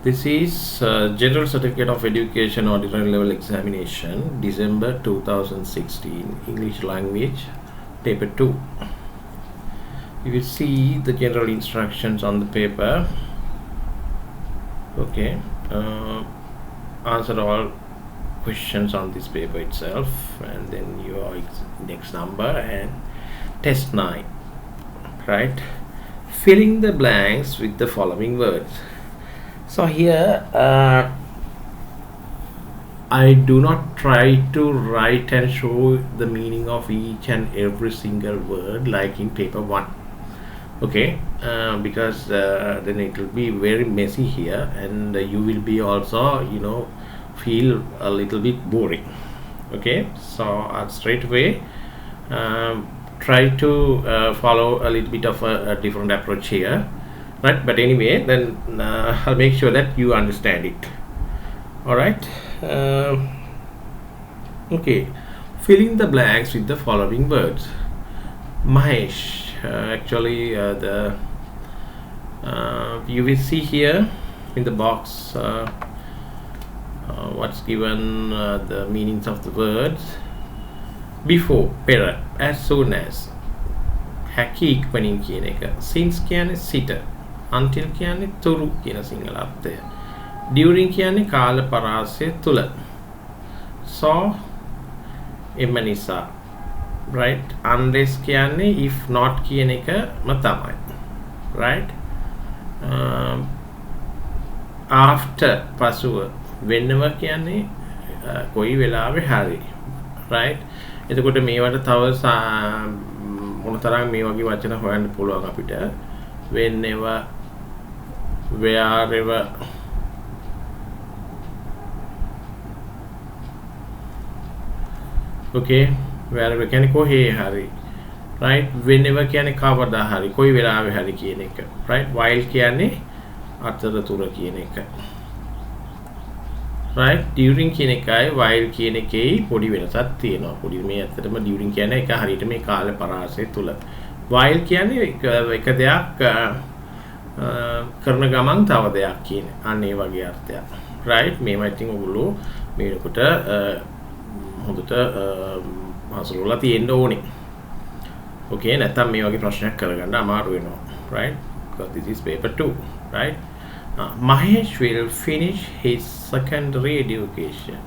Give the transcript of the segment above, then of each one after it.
This is General Certificate of Education Ordinary Level Examination, December 2016, English Language, Paper 2. You will see the general instructions on the paper. Okay, answer all questions on this paper itself, and then your index number and test 9. Right, filling the blanks with the following words. So here I do not try to write and show the meaning of each and every single word like in paper 1. Okay, because then it will be very messy here, and you will be also feel a little bit boring. Okay, so straight away try to follow a little bit of a different approach here, right? But anyway, then I'll make sure that you understand it. All right. Okay, filling the blanks with the following words. Mahesh, actually you will see here in the box what's given, the meanings of the words. Before, pera, as soon as, හැකි ඉක්මනින් කියන එක. Since කියන්නේ සිට, until කියන්නේ තුරු කියන සිංහල අර්ථය. During කියන්නේ කාල පරාසය තුල. So එම නිසා, right? Unless කියන්නේ if not කියන එකම තමයි, right? After පසුව, whenever කියන්නේ කොයි වෙලාවෙ හරි, right? එතකොට මේවට තව මොනතරම් මේ වගේ වචන හොයන්න පුළුවන් අපිට. whenever, wherever, okay, wherever කියන්නේ කොහේ හරි, right? whenever කියන්නේ කවදා හරි, කොයි වෙලාවෙ හරි කියන එක, right? while කියන්නේ අතරතුර කියන එක, right? during කියන එකයි while කියන එකේ පොඩි වෙනසක් තියෙනවා. පොඩි මේ ඇත්තටම during කියන්නේ එක හරියට මේ කාල පරාසය තුල. while කියන්නේ එක දෙයක් කරන ගමන් තව දෙයක් කියන්නේ. අන්න ඒ වගේ අර්ථයක්. right? මේවා ඉතින් ඔයගොල්ලෝ මේකට හොඳට හසුරුවලා තියෙන්න ඕනේ. okay, නැත්නම් මේ වගේ ප්‍රශ්නයක් කරගන්න අමාරු වෙනවා. right? Because this is paper 2, right? Mahesh will finish his secondary education.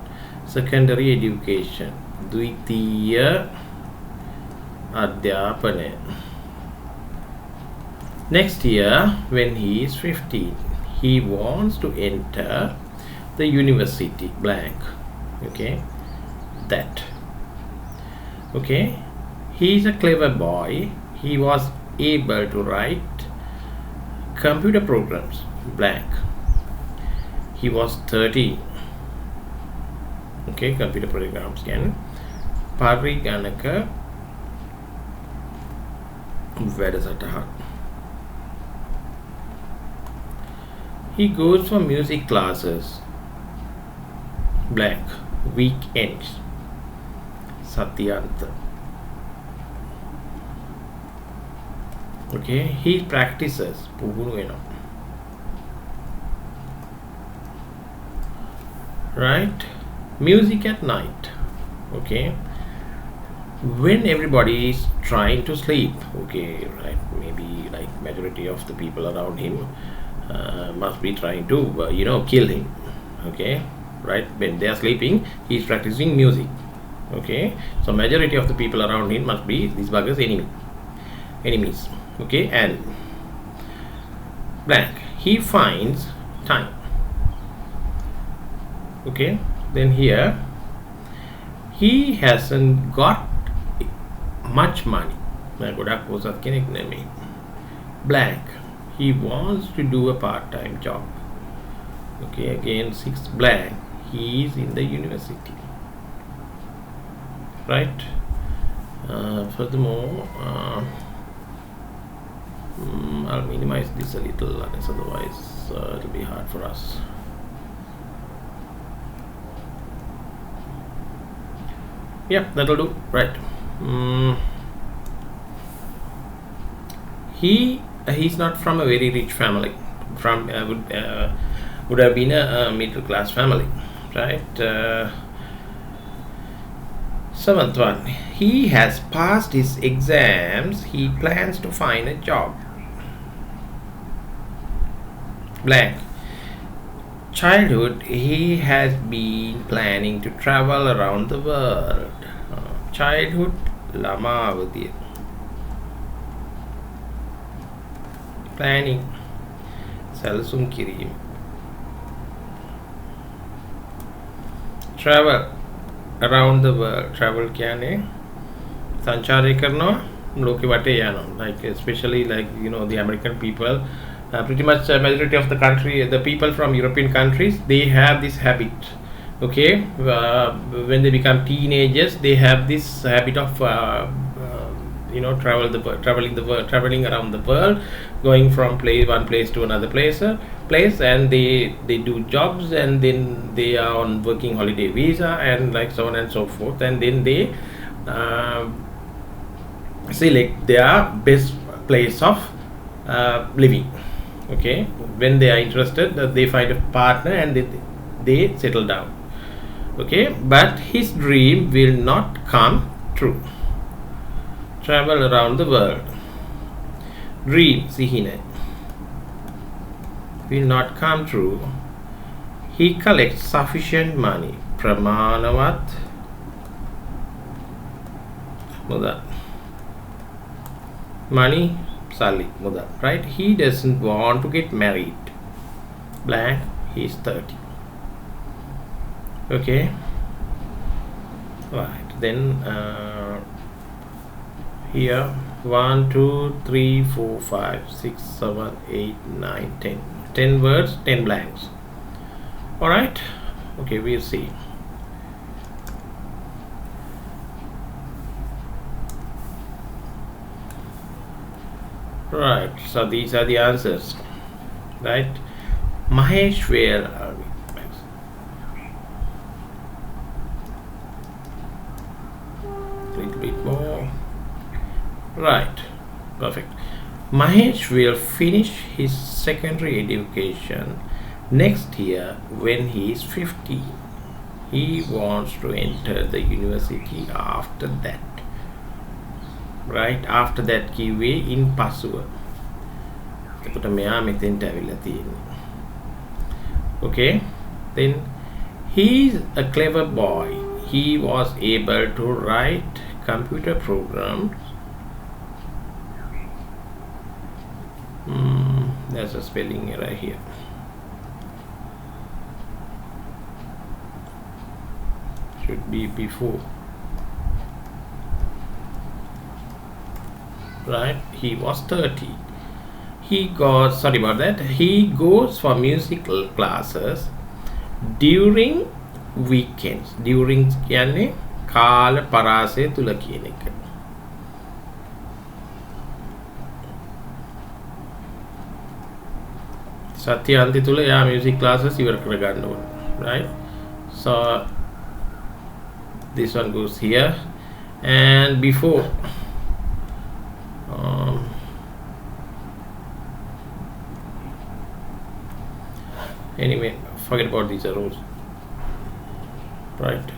Secondary education. द्वितीय अध्यापन. Next year, when he is 15, he wants to enter the university. Blank. Okay, that. Okay, he is a clever boy. He was able to write computer programs. Blank. He was 30. Okay, computer programs can පරිගණක වැඩසටහන්. He goes for music classes. Blank. Weekends. Satyanta. Okay, he practices පුහුණු වෙනවා. Right? Music at night. Okay, when everybody is trying to sleep. Okay, right? Maybe like majority of the people around him must be trying to kill him. Okay, right? When they are sleeping, he is practicing music. Okay, so majority of the people around him must be these buggers enemies. Okay, and blank. He finds time. Okay, then here he hasn't got much money. Blank. He wants to do a part-time job. Okay, again 6 blank. He is in the university, right? Furthermore, I'll minimize this a little, otherwise it'll be hard for us. Yeah, that'll do. Right. He's not from a very rich family. From would have been a middle class family, right? Seventh one, he has passed his exams, he plans to find a job. Blank. Childhood, he has been planning to travel around the world. Childhood, ළමාවදිය. Planning, සැලසුම් කිරීම. Travel around the world. Travel කියන්නේ සංචාරය කරනවා ලෝකෙ වටේ යනවා. Like especially like the American people, pretty much majority of the country, the people from European countries, they have this habit. Okay, when they become teenagers, they have this habit of traveling around the world, going from one place to another place, and they do jobs, and then they are on working holiday visa, and like so on and so forth, and then they select their best place of living. Okay, when they are interested, they find a partner and they settle down. Okay, but his dream will not come true. Travel around the world. Dream, sihine, will not come true. He collects sufficient money. Pramanavat muda. Money, sali muda. Right? He doesn't want to get married. Blank. He is 30. Okay. Right. Then here 1 2 3 4 5 6 7 8 9 10 words, 10 blanks. All right. Okay, we'll see. Right, so these are the answers, right? Mahesh, where are we? Little bit more. Right, perfect. Mahesh will finish his secondary education next year when he is 50. He wants to enter the university after that. Right, after that kiwe in pasuwa. එතකොට මෙයා මෙතෙන්ට ඇවිල්ලා තියෙන්නේ. Okay, then he is a clever boy. He was able to write computer programs. There's a spelling error here. Should be before. Right, he was 30. He goes for musical classes during weekends. During කියන්නේ කාල පරාසය තුල කියන එක. සත්‍යාන්ති තුල යා music classes ඉවර කර ගන්න ඕනේ. Right, so this one goes here, and before anyway, forget about these arrows. Right,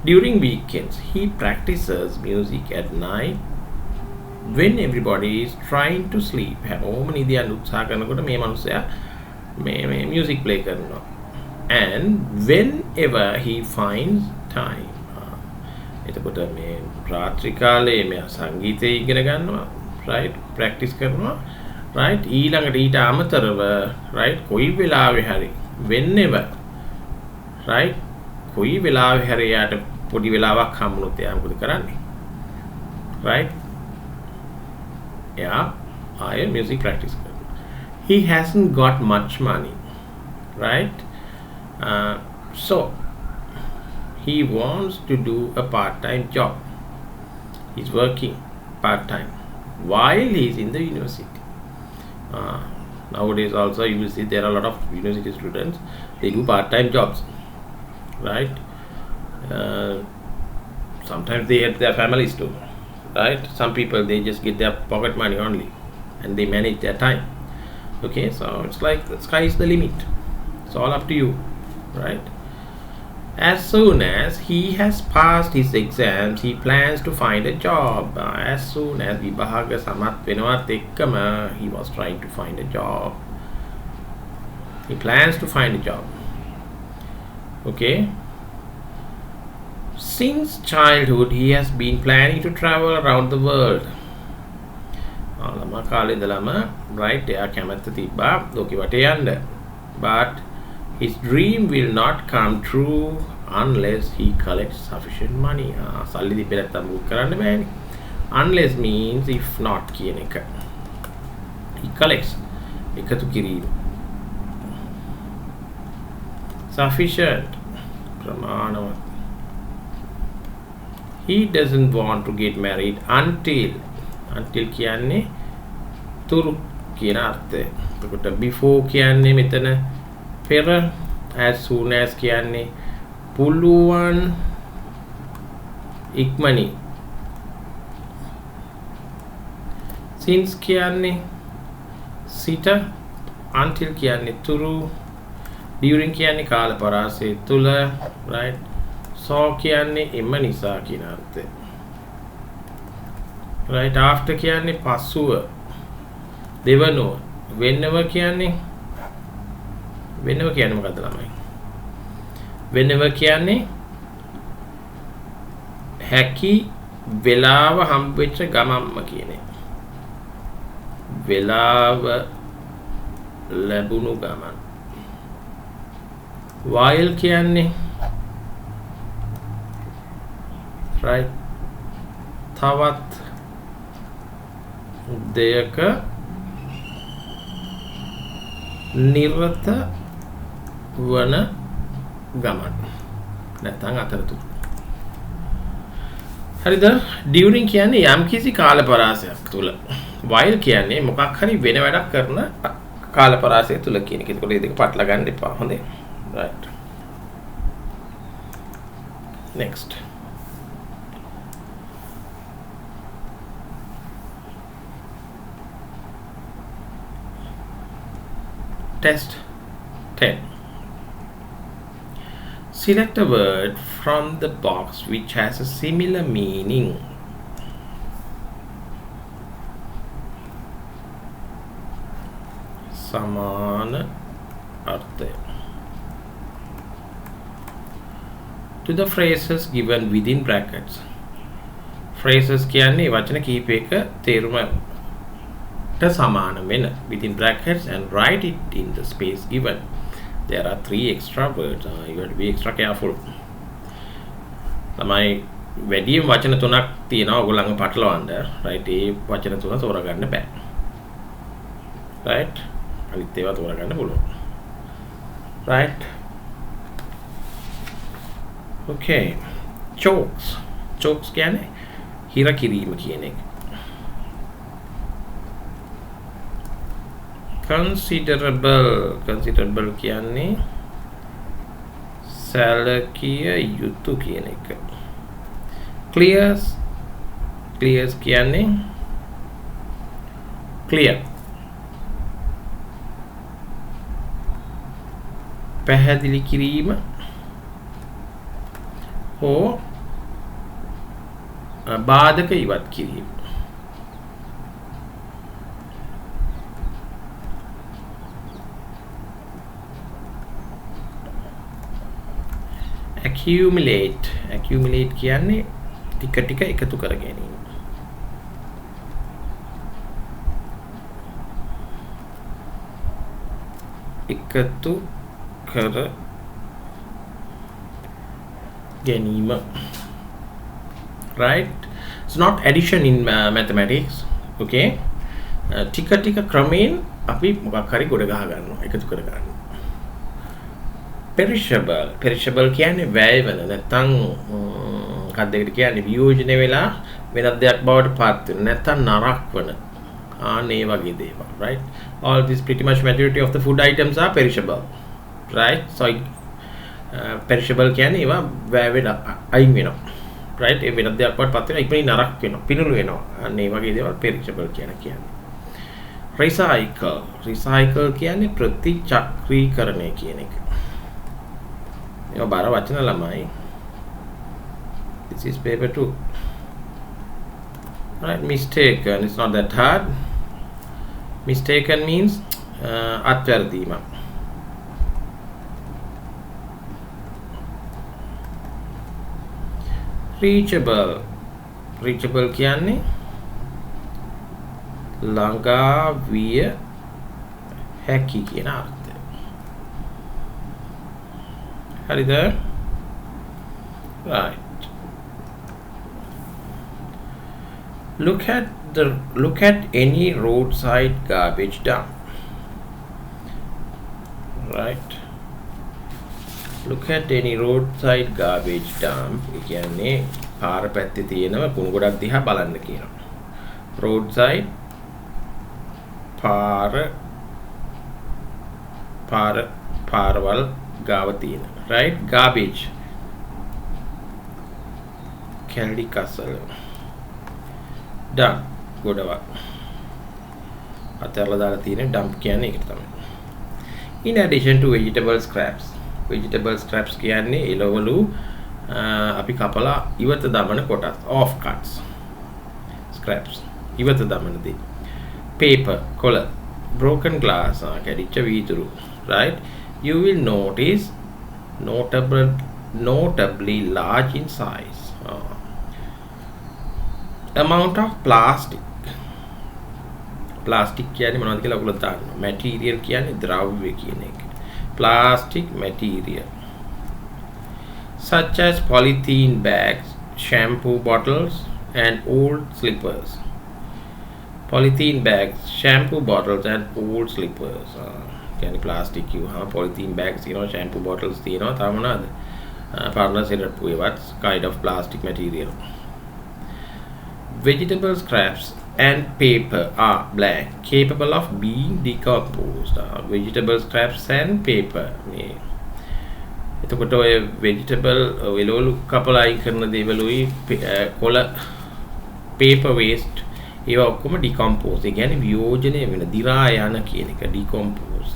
during weekends he practices music at night when everybody is trying to sleep. හැමෝම නිදියන්න උත්සාහ කරනකොට මේ මිනිස්සයා මේ music play කරනවා, and whenever he finds time. එතකොට මේ රාත්‍රී කාලේ මෙයා සංගීතය ඉගෙන ගන්නවා, right, practice කරනවා, right, ඊළඟට ඊට අමතරව, right, කොයි වෙලාවෙ හරි, whenever, right, කොයි වෙලාවෙ හරි යාට පොඩි වෙලාවක් හම්බුනොත් එයා මොකද කරන්නේ? Right, yeah, I music practice කරනවා. He hasn't got much money, right, so he wants to do a part-time job. He's working part-time while he's in the university. Nowadays also you will see there are a lot of university students, they do part-time jobs, right? Sometimes they help their families too, right? Some people, they just get their pocket money only and they manage their time. Okay, so it's like the sky is the limit. It's all up to you, right? As soon as he has passed his exams, he plans to find a job. As soon as විභාග සමත් වෙනවත් එක්කම he was trying to find a job. He plans to find a job. Okay. Since childhood, he has been planning to travel around the world. ළමා කාලේ ඉඳලම right එයා කැමැත්ත තිබ්බා ලෝකෙ වටේ යන්න. But his dream will not come true unless he collects sufficient money. සල්ලි දීපේ නැත්තම් මුක් කරන්න බෑනේ. Unless means if not කියන එක. He collects එකතු කිරීම. Sufficient ප්‍රමාණවත්. He doesn't want to get married until කියන්නේ තුරු කියන අර්ථය. එතකොට before කියන්නේ මෙතන පෙර, as soon as කියන්නේ පුළුවන් ඉක්මනින්, since කියන්නේ සිට, until කියන්නේ තුරු, during කියන්නේ කාල පරාසය තුල, right? So කියන්නේ එම නිසා කියන අර්ථය. Right, after කියන්නේ පසුව, දෙවනුව, whenever කියන්නේ මොකද්ද ළමයි? Whenever කියන්නේ හැකි වෙලාව හම්බෙච්ච ගමම්ම කියන එක. වෙලාව ලැබුණු ගමන්. while කියන්නේ right, තවත් දෙයක නිරත වන ගමන් නැත්නම් අතරතුර. හරිද? during කියන්නේ යම්කිසි කාල පරාසයක් තුල. while කියන්නේ මොකක් හරි වෙන වැඩක් කරන කාල පරාසය තුල කියන එක. ඒකට මේ දෙක පටල ගන්න එපා. හොඳේ. right. next. Test 10. Select a word from the box which has a similar meaning. Samana artha. To the phrases given within brackets. Phrases කියන්නේ වචන කිහිපයක තේරුම සමාන වෙන within brackets and write it in the space given. There are 3 extra words. You have to be extra careful. තමයි වැඩිම වචන තුනක් තියෙනවා ඔයගොල්ලන්ව පටලවන්න. right, ඒ වචන තුන තෝරගන්න බෑ. right, අනිත් ඒවා තෝරගන්න පුළුවන්. right. okay. chokes කියන්නේ හිර කිරීම කියන එක. considerable කියන්නේ සැලකිය යුතු කියන එක. clears කියන්නේ clear, පැහැදිලි කිරීම හෝ බාධක ඉවත් කිරීම. accumulate කියන්නේ ටික ටික එකතු කර ගැනීම. එකතු කර ගැනීම. right, it's not addition in mathematics. okay, ටික ටික ක්‍රමයෙන් අපි මොකක් හරි ගොඩ ගහ ගන්නවා, එකතු කර ගන්නවා. perishable කියන්නේ වැය වෙන නැත්නම් කද්දකට කියන්නේ වියෝජනය වෙලා වෙනත් දෙයක් බවට පත් වෙන නැත්නම් නරක වෙන ආනේ වගේ දේවල්. right, all this pretty much majority of the food items are perishable. right, so perishable කියන්නේ ඒවා වැය වෙලා අයින් වෙනවා. right, ඒ වෙනත් දෙයක් බවට පත් වෙනවා, ඉක්මනින් නරක වෙනවා, පිනුළු වෙනවා. ආනේ වගේ දේවල් perishable කියන්නේ. recycle කියන්නේ ප්‍රතිචක්‍රීකරණය කියන එක. ඒවා බාර වචන ළමයි. This is paper 2. Right, mistaken. It's not that hard. Mistaken means අත්වැරදීමක්. Reachable කියන්නේ ළඟා විය හැකි කියන අර්ථය. හරිද? Right. Look at any roadside garbage dump. Right. Look at any roadside garbage dump. ඒ කියන්නේ පාර පැත්තේ තියෙන කුණු ගොඩක් දිහා බලන්න කියනවා. Roadside පාරවල් ගාව තියෙන. Right? Garbage. කැලඩි කසල. Dump. ගොඩවල්. අතහැරලා දාලා තියෙන dump කියන්නේ ඒකට තමයි. In addition to vegetable scraps. Vegetable scraps කියන්නේ එළවලු අපි කපලා ඉවත දමන කොටස්, off cuts. Scraps. ඉවත දමන දේ. Paper, කොළ, broken glass, කැඩිච්ච වීදුරු. Right? You will notice notably large in size. Amount of plastic. Plastic කියන්නේ මොනවද කියලා ඔයගොල්ලෝ දන්නවා. Material කියන්නේ ද්‍රව්‍ය කියන එක. Plastic material. Such as polythene bags, shampoo bottles, and old slippers. Polythene bags, shampoo bottles, and old slippers. කියන්නේ plastic polythene bags, shampoo bottles තියෙනවා. තව මොනවද? පරණ සිරප්පු ඒවත් kind of plastic material. Vegetable scraps and paper are blank, capable of being decomposed. Vegetable scraps and paper. එතකොට ඔය vegetable එළවලු කපලා අයින් කරන දේවලුයි කොළ paper waste ඒවා ඔක්කොම decompose. ඒ කියන්නේ වියෝජනය වෙන, දිරා යන කියන එක decompose.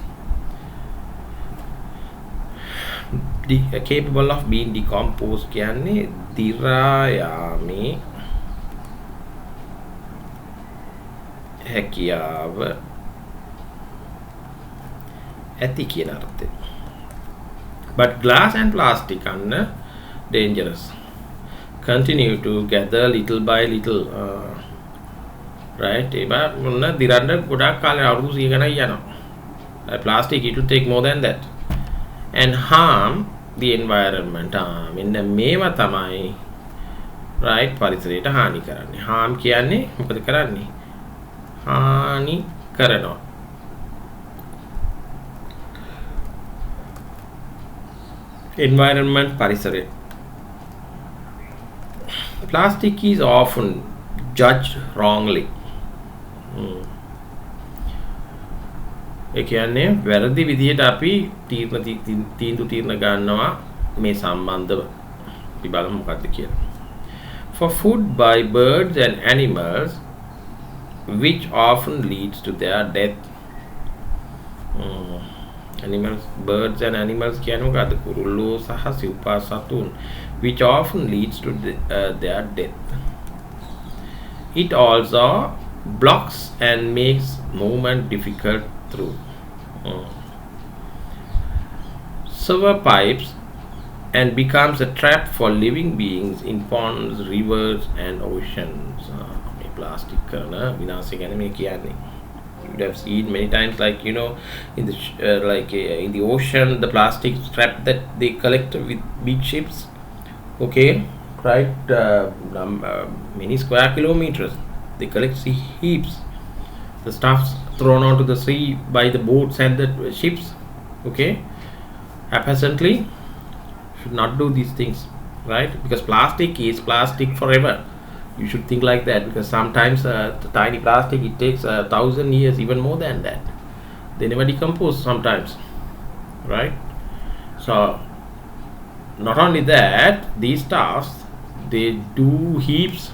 Capable of being decomposed කියන්නේ දිරා යාමේ හැකියාව ඇති කියන අර්ථය. But glass and plastic are dangerous. Continue to gather little by little. Right? ඒවා මොන දිරන්න ගොඩක් කාලේ අවුරුදු 100 ගණන් යනවා. Plastic, it will take more than that. And harm the environment. මෙන්න මේවා තමයි right පරිසරයට හානි කරන්නේ. harm කියන්නේ මොකද කරන්නේ? හානි කරනවා. Environment පරිසරය. Plastic is often judged wrongly. ඒ කියන්නේ වැරදි විදිහට අපි තීන්දුව ගන්නවා මේ සම්බන්ධව. අපි බලමු මොකක්ද කියලා. For food by birds and animals which often leads to their death. Animals, birds and animals කියන්නේ මොකද්ද? කුරුල්ලෝ සහ සිව්පා සතුන් which often leads to their death. It also blocks and makes movement difficult through sewer pipes and becomes a trap for living beings in ponds, rivers and oceans. Plastic විනාශය ගැන මේ කියන්නේ. You would have seen many times, like in the in the ocean, the plastic scrap that they collect with big ships. Okay, right? Many square kilometers. They collect heaps. The stuffs thrown onto the sea by the boats and the ships. Okay, apparently should not do these things, right? Because plastic is plastic forever. You should think like that, because sometimes the tiny plastic, it takes 1,000 years, even more than that. They never decompose sometimes, right? So not only that, these stuffs, they do heaps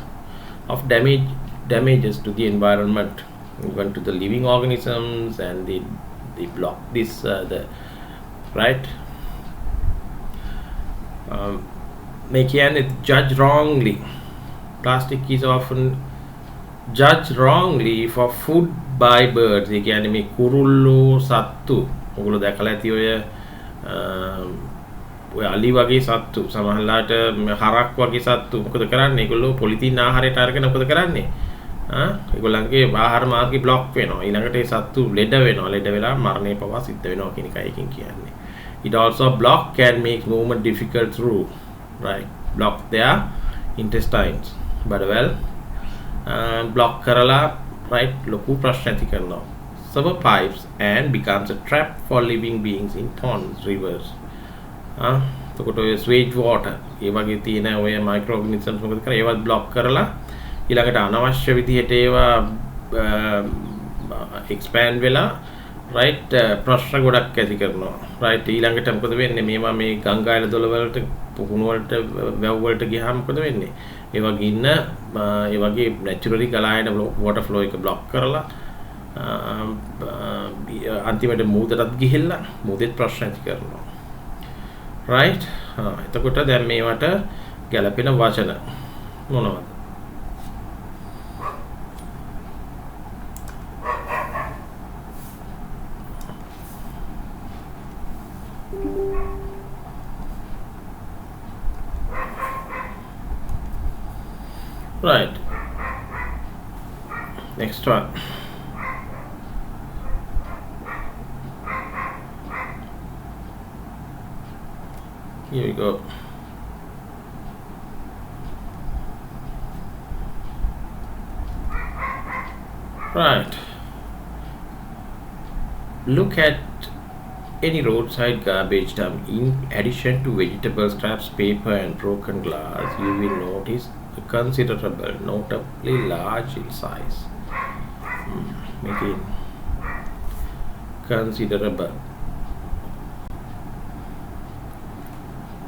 of damages to the environment. even to the living organisms, and they block this the right. They can judge wrongly. Plastic is often judged wrongly for food by birds. ඒ කියන්නේ මේ කුරුල්ලෝ සත්තු ඔයගොල්ලෝ දැකලා ඇති ඔය අලි වගේ සත්තු සමහරලාට හරක් වගේ සත්තු මොකද කරන්නේ? ඒගොල්ලෝ පොලිතින් ආහාරයට අරගෙන මොකද කරන්නේ? ඒගොල්ලන්ගේ ආහාර මාර්ගය බ්ලොක් වෙනවා. ඊළඟට ඒ සත්තු ලෙඩ වෙනවා. ලෙඩ වෙලා මරණය පවා සිද්ධ වෙනවා කියන එකයි එකකින් කියන්නේ. It also block can make movement difficult through, right? Block their intestines. But well, block කරලා right ලොකු ප්‍රශ්න ඇති කරනවා. Sewer pipes and becomes a trap for living beings in ponds, rivers. එතකොට ඔය swage water ඒ වගේ තියෙන ඔය microorganisms මොකද කරන්නේ? ඒවත් block කරලා ඊළඟට අනවශ්‍ය විදිහට ඒවා expand වෙලා right ප්‍රශ්න ගොඩක් ඇති කරනවා. right ඊළඟට මොකද වෙන්නේ? මේවා මේ ගංගායල දොළ වලට පුහුණු වලට වැව් වලට ගියාම මොකද වෙන්නේ? ඒවා ගින්න ඒ වගේ naturally ගලා යන water flow එක block කරලා අන්තිමට මූදටත් ගිහිල්ලා මූදෙත් ප්‍රශ්න ඇති කරනවා. right එතකොට දැන් මේවට ගැළපෙන වචන මොනවද? Right. Next one. Here we go. Right. Look at any roadside garbage dump. In addition to vegetable scraps, paper, and broken glass, you will notice considerable, notably large in size. Again, considerable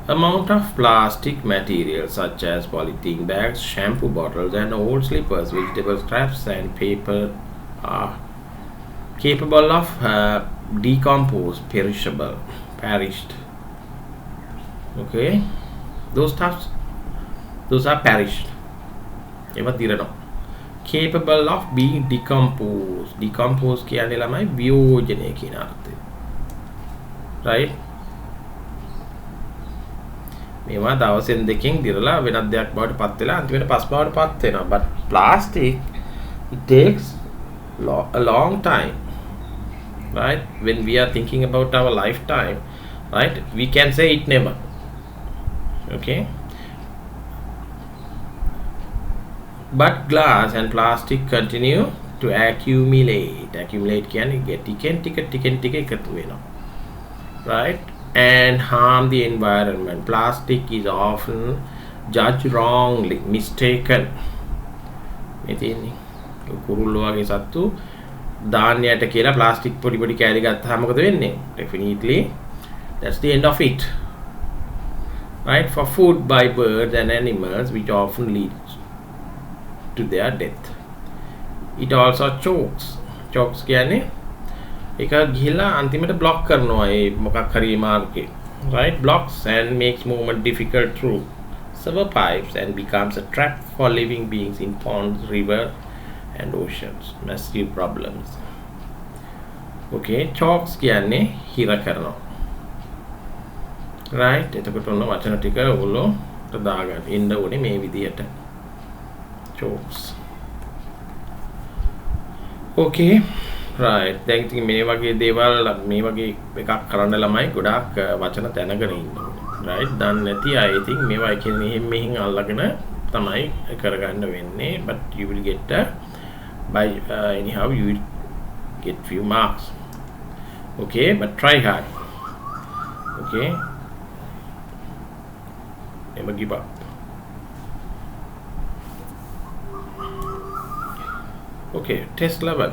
amount of plastic material such as polythene bags, shampoo bottles, and old slippers, vegetable scraps, and paper are capable of decomposed, perished. Okay, those are perished. Capable of being decomposed. Decomposed කියන්නේ ළමයි වියෝජනය කියන අර්ථය. right? මේවා දවසෙන් දෙකෙන් දිරලා වෙනත් දෙයක් බවට පත් වෙලා අන්තිමට පස් බවට පත් වෙනවා. But plastic, it takes a long time. Right? When we are thinking about our lifetime, right? We can say it never. Okay? But glass and plastic continue to accumulate. Accumulate කියන්නේ ටිකෙන් එකතු වෙනවා. Right? And harm the environment. Plastic is often judged wrongly, mistaken. මේ තියෙන්නේ කුරුල්ලෝ වගේ සත්තු ධාන්‍යයට කියලා ප්ලාස්ටික් පොඩි කෑලි ගත්තාම මොකද වෙන්නේ? Definitely that's the end of it. Right? For food by birds and animals, which often leads to their death. It also chokes කියන්නේ ඒක ගිහිලා අන්තිමට block කරනවා ඒ මොකක් හරි මාර්ගේ. Right? Blocks and makes movement difficult through sewer pipes and becomes a trap for living beings in ponds, river, and oceans. Massive problems. Okay, chokes කියන්නේ හිර කරනවා. right? එතකොට ඔන්න වචන ටික ඔයගොල්ලෝ දාගන්න ඉන්න ඕනේ මේ විදියට. chokes. okay. right. දැන් ඉතින් මේ වගේ දේවල් මේ වගේ එකක් කරන්න ළමයි ගොඩාක් වචන දැනගෙන ඉන්න ඕනේ. right? දන්නේ නැති අය ඉතින් මේවා කියන්නේ මෙහෙන් අල්ලගෙන තමයි කරගන්න වෙන්නේ. but you will get by anyhow you will get few marks. okay, but try hard. okay, never give up. okay, test level.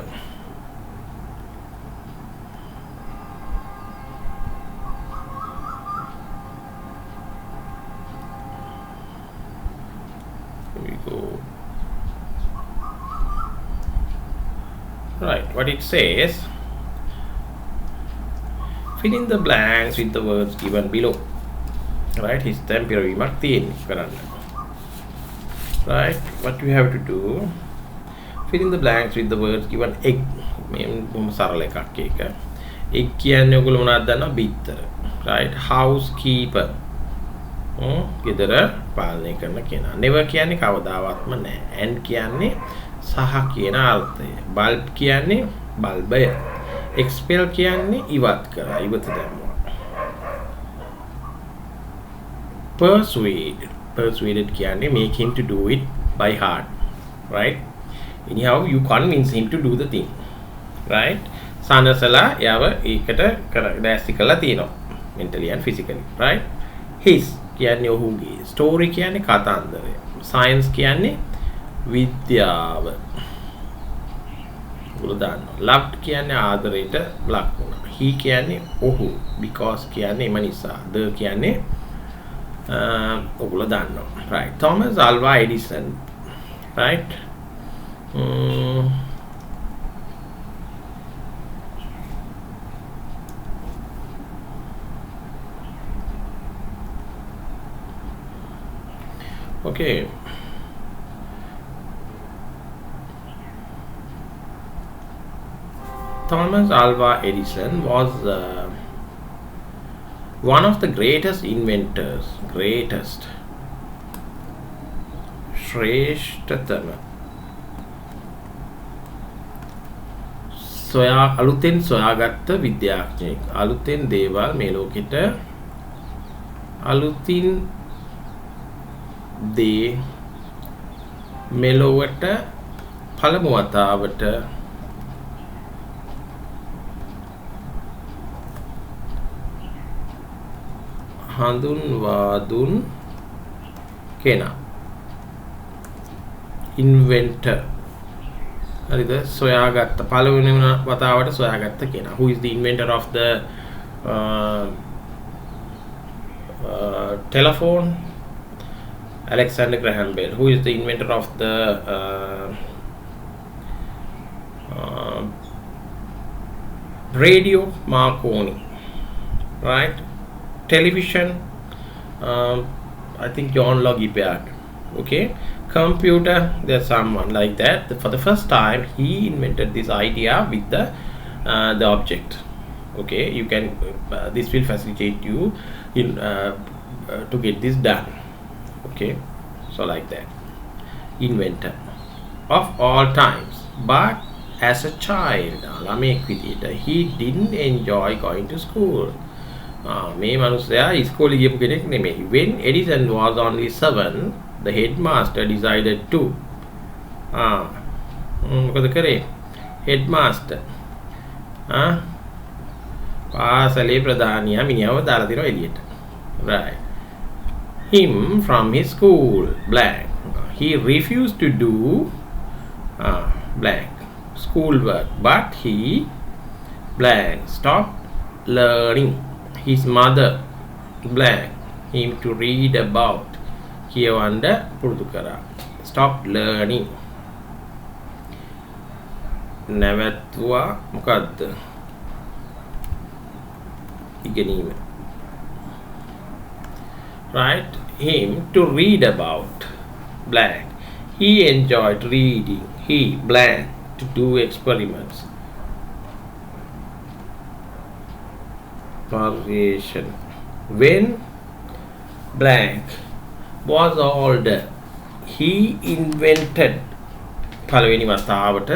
Here we go. what it says, fill in the blanks with the words given below. Right, his temperament right, what you have to do, fill in the blanks with the words given. Egg egg කියන්නේ ඔයගොල්ලෝ මොනවද දන්නවද? බිත්තර. right, housekeeper ගෙදර පාලනය කරන කෙනා. never කියන්නේ කවදාවත්ම නැහැ. and කියන්නේ සහ කියන අර්ථය. bulb කියන්නේ බල්බය. expel කියන්නේ ඉවත් කරා, ඉවත දැම්මා. persuaded කියන්නේ make him to do it by heart. right, anyhow you convince him to do the thing. right, සනසලා යව ඒකට දැස්ති කරලා තියෙනවා mentally and physically. right, his කියන්නේ ඔහුගේ, story කියන්නේ කතන්දරය, science කියන්නේ විද්‍යාව. ඔයගොල්ලෝ දන්නවා. loved කියන්නේ ආදරයට ලක් වුණා. he කියන්නේ ඔහු, because කියන්නේ එම නිසා, the කියන්නේ ඔයගොල්ලෝ දන්නවා. right, Thomas Alva Edison. right, okay, Thomas Alva Edison was one of the greatest inventors, ශ්‍රේෂ්ඨතම අලුතෙන් සොයාගත්ත විද්‍යාඥයෙක්. අලුතෙන් දේවල් මේ ලෝකෙට අලුතින් දේ මෙලොවට පළමු වතාවට හඳුන්වා දුන් කෙනා. ඉන්වෙන්ටර්. හරිද? සොයාගත්ත පළවෙනි වතාවට සොයාගත්ත කෙනා. who is the inventor of the telephone? Alexander Graham Bell. Who is the inventor of the radio? Marconi. right, television, I think John Logie Baird. okay, computer, there's someone like that. For the first time he invented this idea with the object. okay, you can this will facilitate you in to get this done. okay, so like that, inventor of all times. But as a child, he didn't enjoy going to school. මේ මනුස්සයා ඉස්කෝලේ ගියපු කෙනෙක් නෙමෙයි. When Edison was only 7, the headmaster decided to මොකද කරේ? headmaster පාසලේ ප්‍රධානියා මිනිහව දාලා දෙනවා එළියට. right, him from his school blank. he refused to do blank schoolwork, but he blank stopped learning. his mother blank him to read about කියවන්න පුරුදු කරා. stop learning නැවතුවා මොකද්ද? ඉගෙනීම. right, him to read about blank. he enjoyed reading. he blank to do experiments. variation. when blank was older, he invented පළවෙනි වතාවට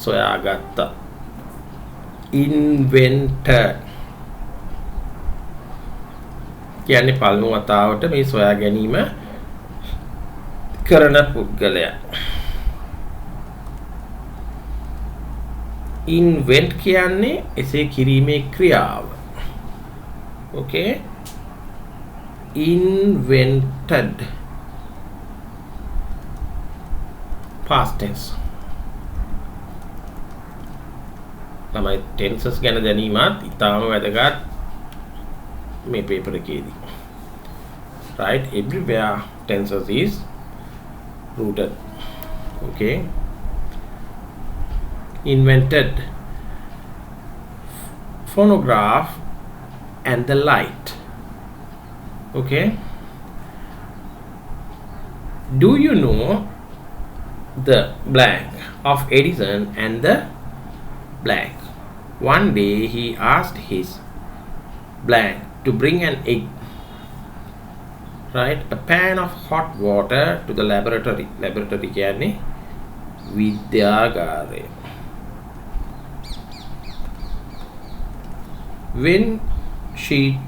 සොයාගත්ත. inventor කියන්නේ පළමු වතාවට මේ සොයා ගැනීම කරන පුද්ගලයා. invent කියන්නේ එසේ කිරීමේ ක්‍රියාව. okay, invented past tense. තමයි tenses ගැන දැනීමත් ඉතාම වැදගත් මේ paper එකේදී. right, everywhere tenses is rooted. okay, invented phonograph and the light. Okay, do you know the blank of Edison and the blank? One day he asked his blank to bring an egg, right, a pan of hot water to the laboratory. Laboratory කියන්නේ විද්‍යාගාරය. When she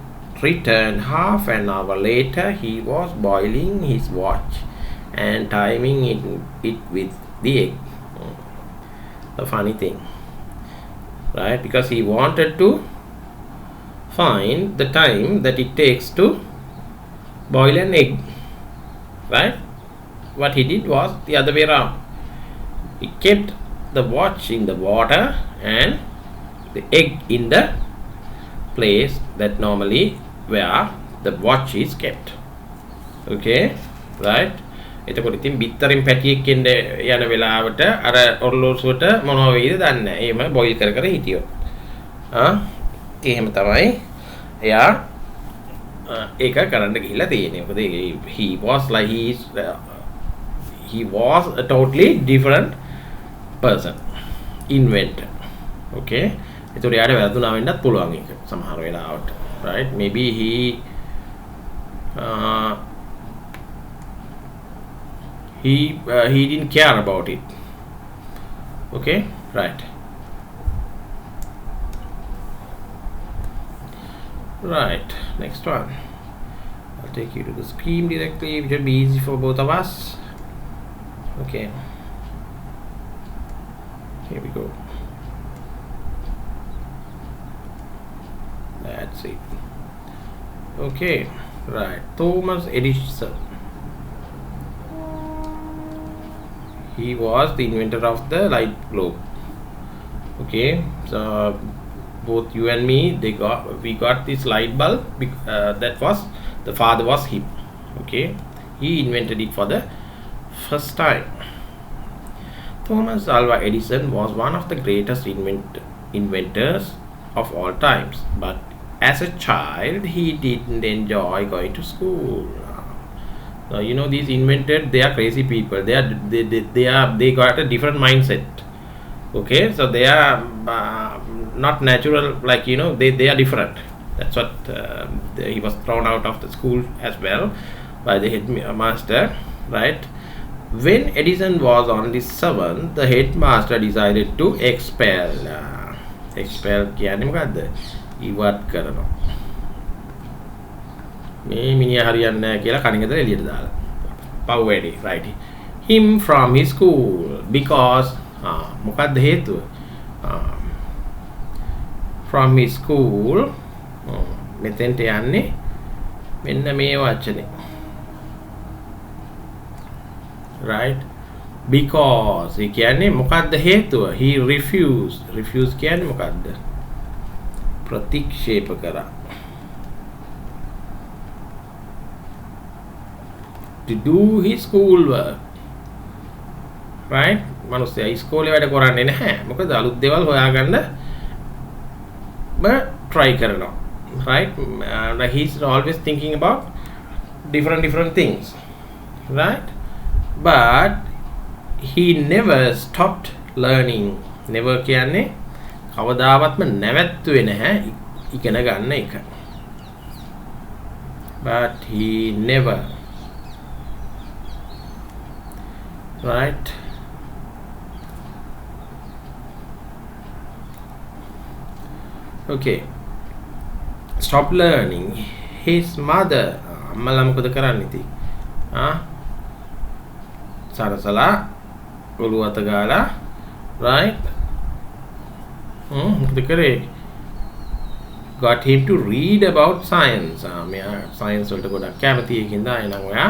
returned half an hour later, he was boiling his watch and timing it with the egg. The funny thing, right? Because he wanted to find the time that it takes to boil an egg, right? What he did was the other way around. He kept the watch in the water and the egg in the place that normally where the watch is kept. Okay, right? එතකොට ඉතින් බිත්තරෙන් පැටියෙක් එන්න යන වෙලාවට අර ඔරලෝසුවට මොනවා වෙයිද දන්නේ නැහැ. එහෙම බොයිල් කර කර හිටියොත්. එහෙම තමයි එයා ඒක කරන්න ගිහිල්ලා තියෙන්නේ. මොකද he was like he was a totally different person, inventor. Okay, ඒතකොට එයාට වැරදුනා වෙන්නත් පුළුවන් ඒක සමහර වෙලාවට, right? Maybe he didn't care about it. Okay, right. Right, next one. I'll take you to the scheme directly, which will be easy for both of us. Okay, here we go. That's it. Okay, right. Thomas Edison. He was the inventor of the light bulb. Okay, so both you and me, we got this light bulb. That was the father was him. Okay, he invented it for the first time. Thomas Alva Edison was one of the greatest inventors of all times, but as a child he didn't enjoy going to school. You know, these inventors, they are crazy people. They got a different mindset. Okay, so they are not natural, like, you know, they are different. That's what he was thrown out of the school as well by the headmaster, right? When Edison was only 7, the headmaster decided to expel කියන්නේ මොකද්ද? ඉවත් කරනවා. මේ මිනිහා හරියන්නේ නැහැ කියලා කණිකතර එළියට දාලා. පව් වැඩි, right? Him from his school because මොකද්ද හේතුව? From his school මෙතෙන්ට යන්නේ මෙන්න මේ වචනේ. Right? Because he කියන්නේ මොකද්ද හේතුව? He refused. Refuse කියන්නේ මොකද්ද? ප්‍රතික්ෂේප කරා. To do his schoolwork. Right? මිනිස්සයා ඉස්කෝලේ වැඩ කරන්නේ නැහැ. මොකද අලුත් දේවල් හොයාගන්න try කරනවා. Right? Like he's always thinking about different things. Right? But he never stopped learning. Never කියන්නේ කවදාවත්ම නැවැත්තුවේ නැහැ ඉගෙන ගන්න එක. But he never, right? Okay, stop learning. His mother, අම්මලා මොකද කරන්නේ ඉතින්? සරසලා ඔළුව අත ගාලා, right? මොකද කරේ? Got him to read about science. මෙයා science වලට ගොඩක් කැමති ඒකින්ද එනං ඔයා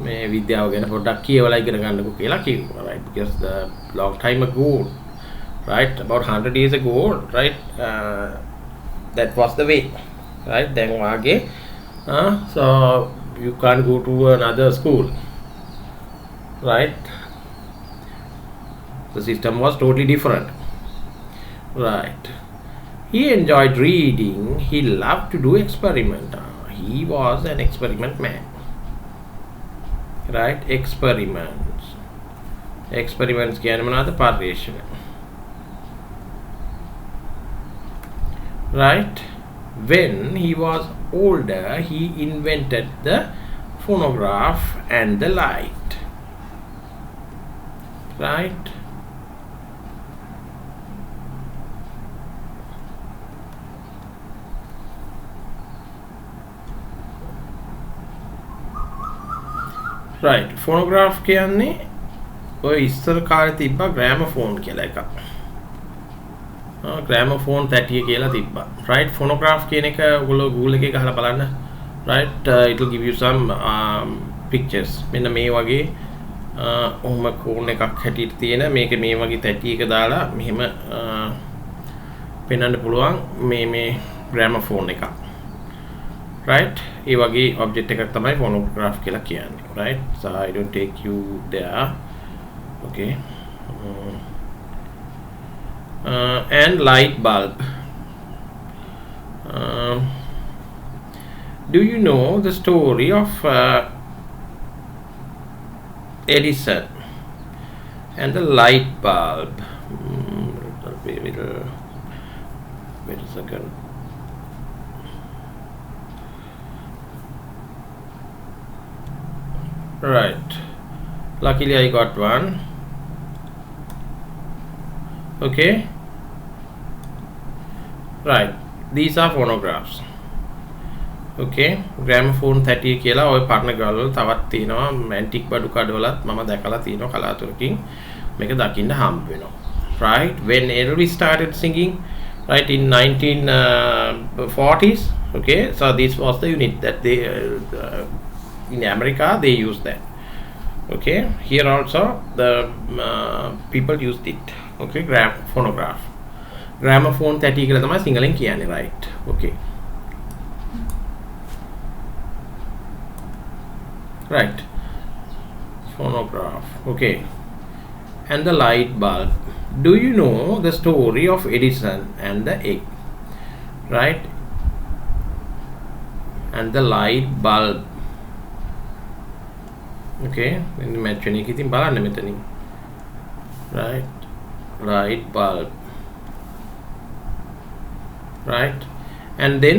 මේ විද්‍යාව ගැන පොඩ්ඩක් කියවලා ඉගෙන ගන්නකෝ කියලා කිව්වා, right? Because the long time ago, right, about 100 years ago, right, that was the way, right? Then වාගේ so you can't go to another school, right? The system was totally different. Right. He enjoyed reading. He loved to do experiment. He was an experiment man. Right? Experiments. Experiments කියන්නේ මොනවද? පර්යේෂණ. Right? When he was older, he invented the phonograph and the light. Right? Right. Phonograph කියන්නේ ඔය ඉස්සර කාලේ තිබ්බා gramophone කියලා එකක්. Gramophone 30 කියලා තිබ්බා. Right? Phonograph කියන එක ඔයගොල්ලෝ Google එකේ ගහලා බලන්න. Right? It will give you some pictures. මෙන්න මේ වගේ ඔහොම කෝන් එකක් හැටියට තියෙන මේක මේ වගේ 30 එක දාලා මෙහෙම පෙන්වන්න පුළුවන් මේ gramophone එකක්. Right? ඒ වගේ object එකක් තමයි phonograph කියලා කියන්නේ. Right? So I don't take you there. Okay. And light bulb. Do you know the story of Edison and the light bulb? Wait a second. Right. Luckily I got one. Okay. Right. These are phonographs. Okay. Gramophone 30 කියලා ඔය පරණ ගාල් වල තවත් තියෙනවා. Antique බඩු කඩවලත් මම දැකලා තියෙනවා කලාතුරකින්. මේක දකින්න හම්බ වෙනවා. Right. When Elvis started singing, right, in 1940s. Okay. So this was the unit that they in America they used that. Okay. Here also the people used it. Okay. Phonograph. Gramophone 30 කියලා තමයි සිංහලෙන් කියන්නේ. Right. Okay. Right. Phonograph. Okay. And the light bulb. Do you know the story of Edison and the egg? Right. And the light bulb. Okay. In the match එක ඉතින් බලන්න මෙතනින්. Right. Light bulb. Right. And then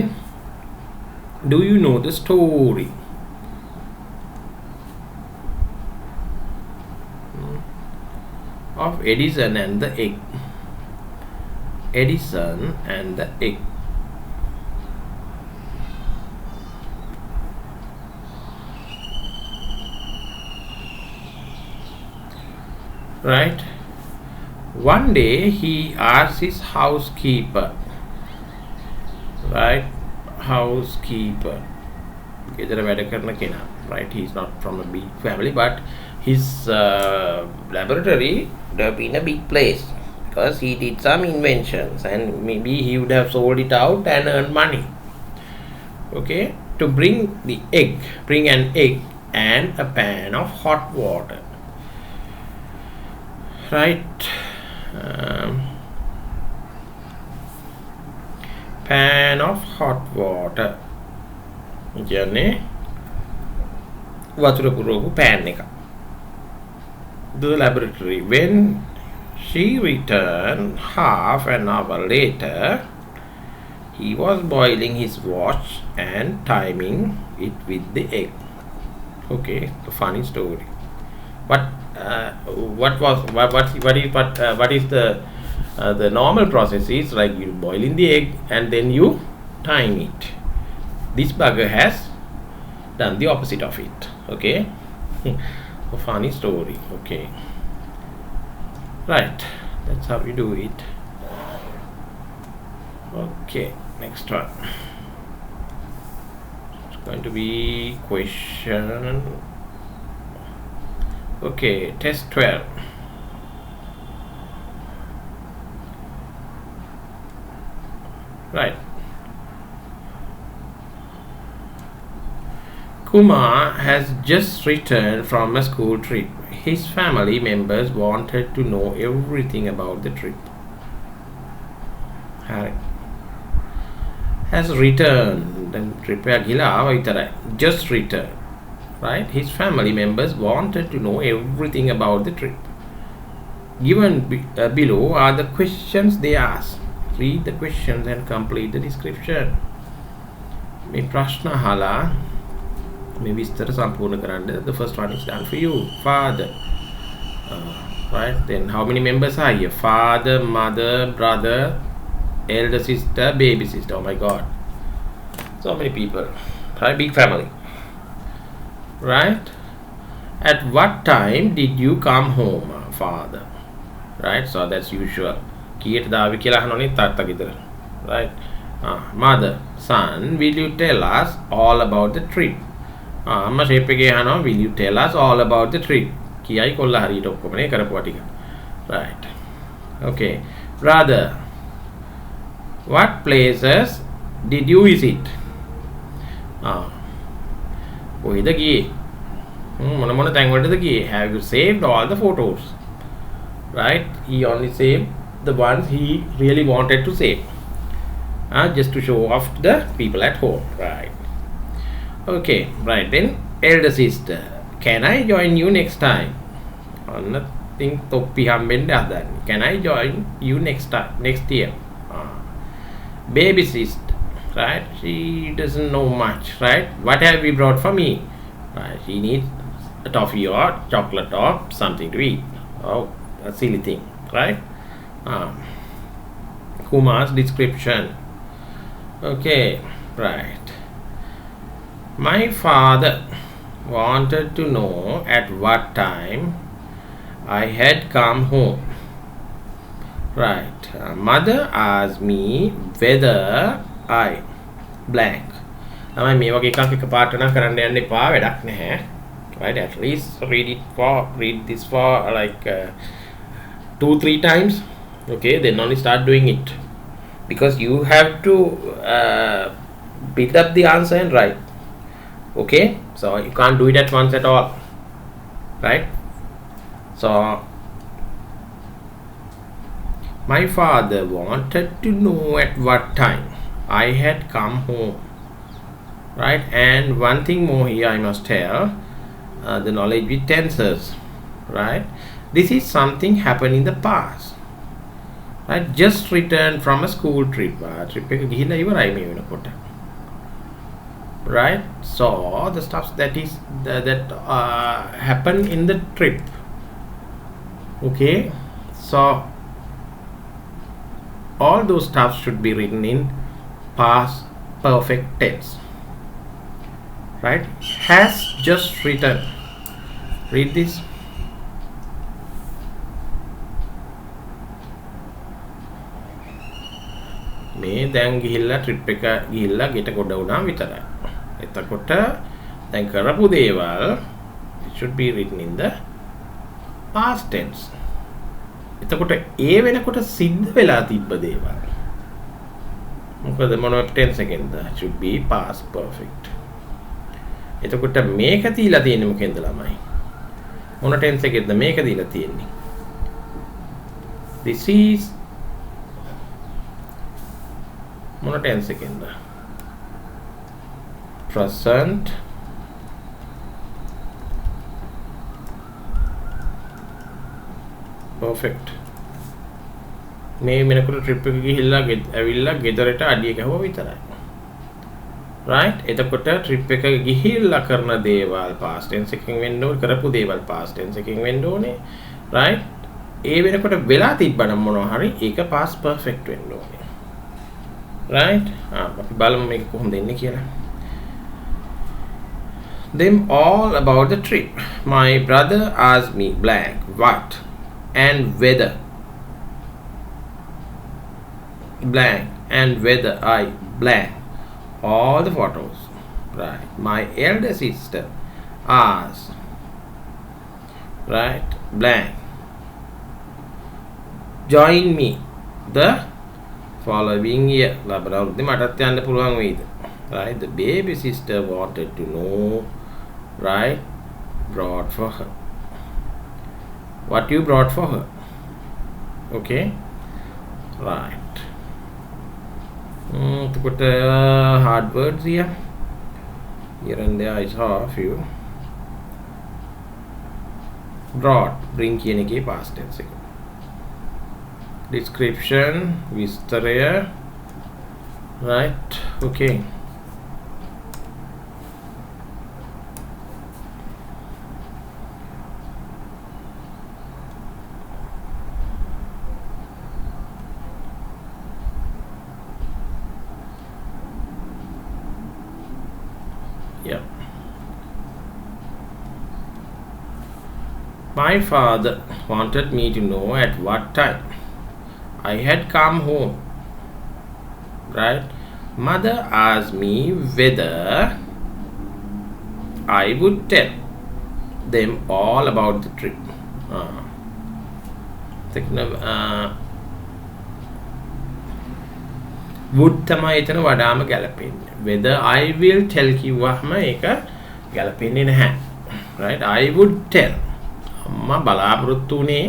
do you know the story of Edison and the egg? Edison and the egg. Right. One day he asked his housekeeper. Right. Housekeeper. ගෙදර වැඩ කරන කෙනා. Right. He's not from a big family, but his laboratory would have been a big place because he did some inventions and maybe he would have sold it out and earned money. Okay. To bring an egg and a pan of hot water. Right. Pan of hot water. කියන්නේ වතුර පුරවපු pan එක. The laboratory. When she returned half an hour later, he was boiling his watch and timing it with the egg. Okay, a funny story. But what is the normal process is like you boil in the egg and then you time it. This bugger has done the opposite of it. Okay. A funny story. Okay. Right. That's how we do it. Okay. Next one. It's going to be question. Okay. Test 12. Right. Kumar has just returned from a school trip. His family members wanted to know everything about the trip. Harry has returned. Then trip එක ගිහලා ආවා විතරයි. Just returned. Right? His family members wanted to know everything about the trip. Given below are the questions they asked. Read the questions and complete the description. මේ ප්‍රශ්න අහලා මේ විස්තර සම්පූර්ණ කරන්න. The first one is done for you. Father. Right? Then how many members are here? Father, mother, brother, elder sister, baby sister. Oh my God. So many people. Right? Big family. Right? At what time did you come home, father? Right? So that's usual. කීයට දාවි කියලා අහනෝනේ තාත්තා ගෙදර. Right? Mother, son, will you tell us all about the trip? අම්මා shape එකේ අහනවා will you tell us all about the trip? කියයි කොල්ල හරියට ඔක්කොම නේ කරපුවා ටික. Right. Okay. Brother, what places did you visit? කොහෙද ගියේ? මොන තැන් වලටද ගියේ? Have you saved all the photos? Right? He only saved the ones he really wanted to save. Just to show off to the people at home. Right. Okay. Right. Then elder sister, can I join you next time? Nothing toppi hambende hadanne. Can I join you next year? Baby sister. Right? She doesn't know much. Right? What have you brought for me? Right? She needs a toffee or chocolate or something to eat. Oh, a silly thing. Right? Kumar's description. Okay. Right. My father wanted to know at what time I had come home. Right. Mother asked me whether I blank. තමයි මේ වගේ එකක් එකපාරට නම් කරන්න යන්න එපා වැඩක් නැහැ. Right? At least read this for like 2-3 times. Okay, then only start doing it. Because you have to build up the answer and write. Okay? So you can't do it at once at all. Right? So my father wanted to know at what time I had come home. Right? And one thing more here I must tell, the knowledge with tenses. Right? This is something happened in the past. Right? Just returned from a school trip. Trip එක ගිහිල්ලා ඉවරයි මේ වෙනකොට. Right? So the stuff that happened in the trip. Okay? So all those stuff should be written in past perfect tense. Right? Has just returned. Read this. මේ දැන් ගිහිල්ලා trip එක ගිහිල්ලා ගෙට ගොඩ වුණා විතරයි. එතකොට දැන් කරපු දේවල් it should be written in the past tense. එතකොට ඒ වෙනකොට සිද්ධ වෙලා තිබ්බ දේවල් මොකද මොන tense එකෙන්ද? should be past perfect. එතකොට මේක තියලා තියෙන්නේ මොකෙන්ද ළමයි? මොන tense එකෙන්ද මේක දීලා තියෙන්නේ? This is මොන tense එකෙන්ද? Present perfect. මේ වෙනකොට trip එක ගිහිල්ලා ඇවිල්ලා ගෙදරට අඩිය ගහුවා විතරයි. Right? එතකොට trip එක ගිහිල්ලා කරන දේවල් past tense එකකින් වෙන්න ඕනේ, කරපු දේවල් past tense එකකින් වෙන්න ඕනේ. Right? ඒ වෙනකොට වෙලා තිබ්බනම් මොනවා හරි ඒක past perfect වෙන්න ඕනේ. Right? අපි බලමු මේක කොහොමද එන්නේ කියලා. Them all about the trip. My brother asked me blank what and whether blank and whether I blank all the photos. Right? My elder sister asked right blank join me the following year. Right? The baby sister wanted to know right? Brought for her. What you brought for her? Okay, right. To put hard words here and there I saw a few. Brought, bring කියන එකේ past tense එක. Description, විස්තරය, right? Okay. Yeah. My father wanted me to know at what time I had come home. Right? Mother asked me whether I would tell them all about the trip. would තමයි එතන වඩාම ගැලපෙන්නේ. Whether I will tell කිව්වහම ඒක ගැලපෙන්නේ නැහැ. Right? I would tell. අම්මා බලාපොරොත්තු උනේ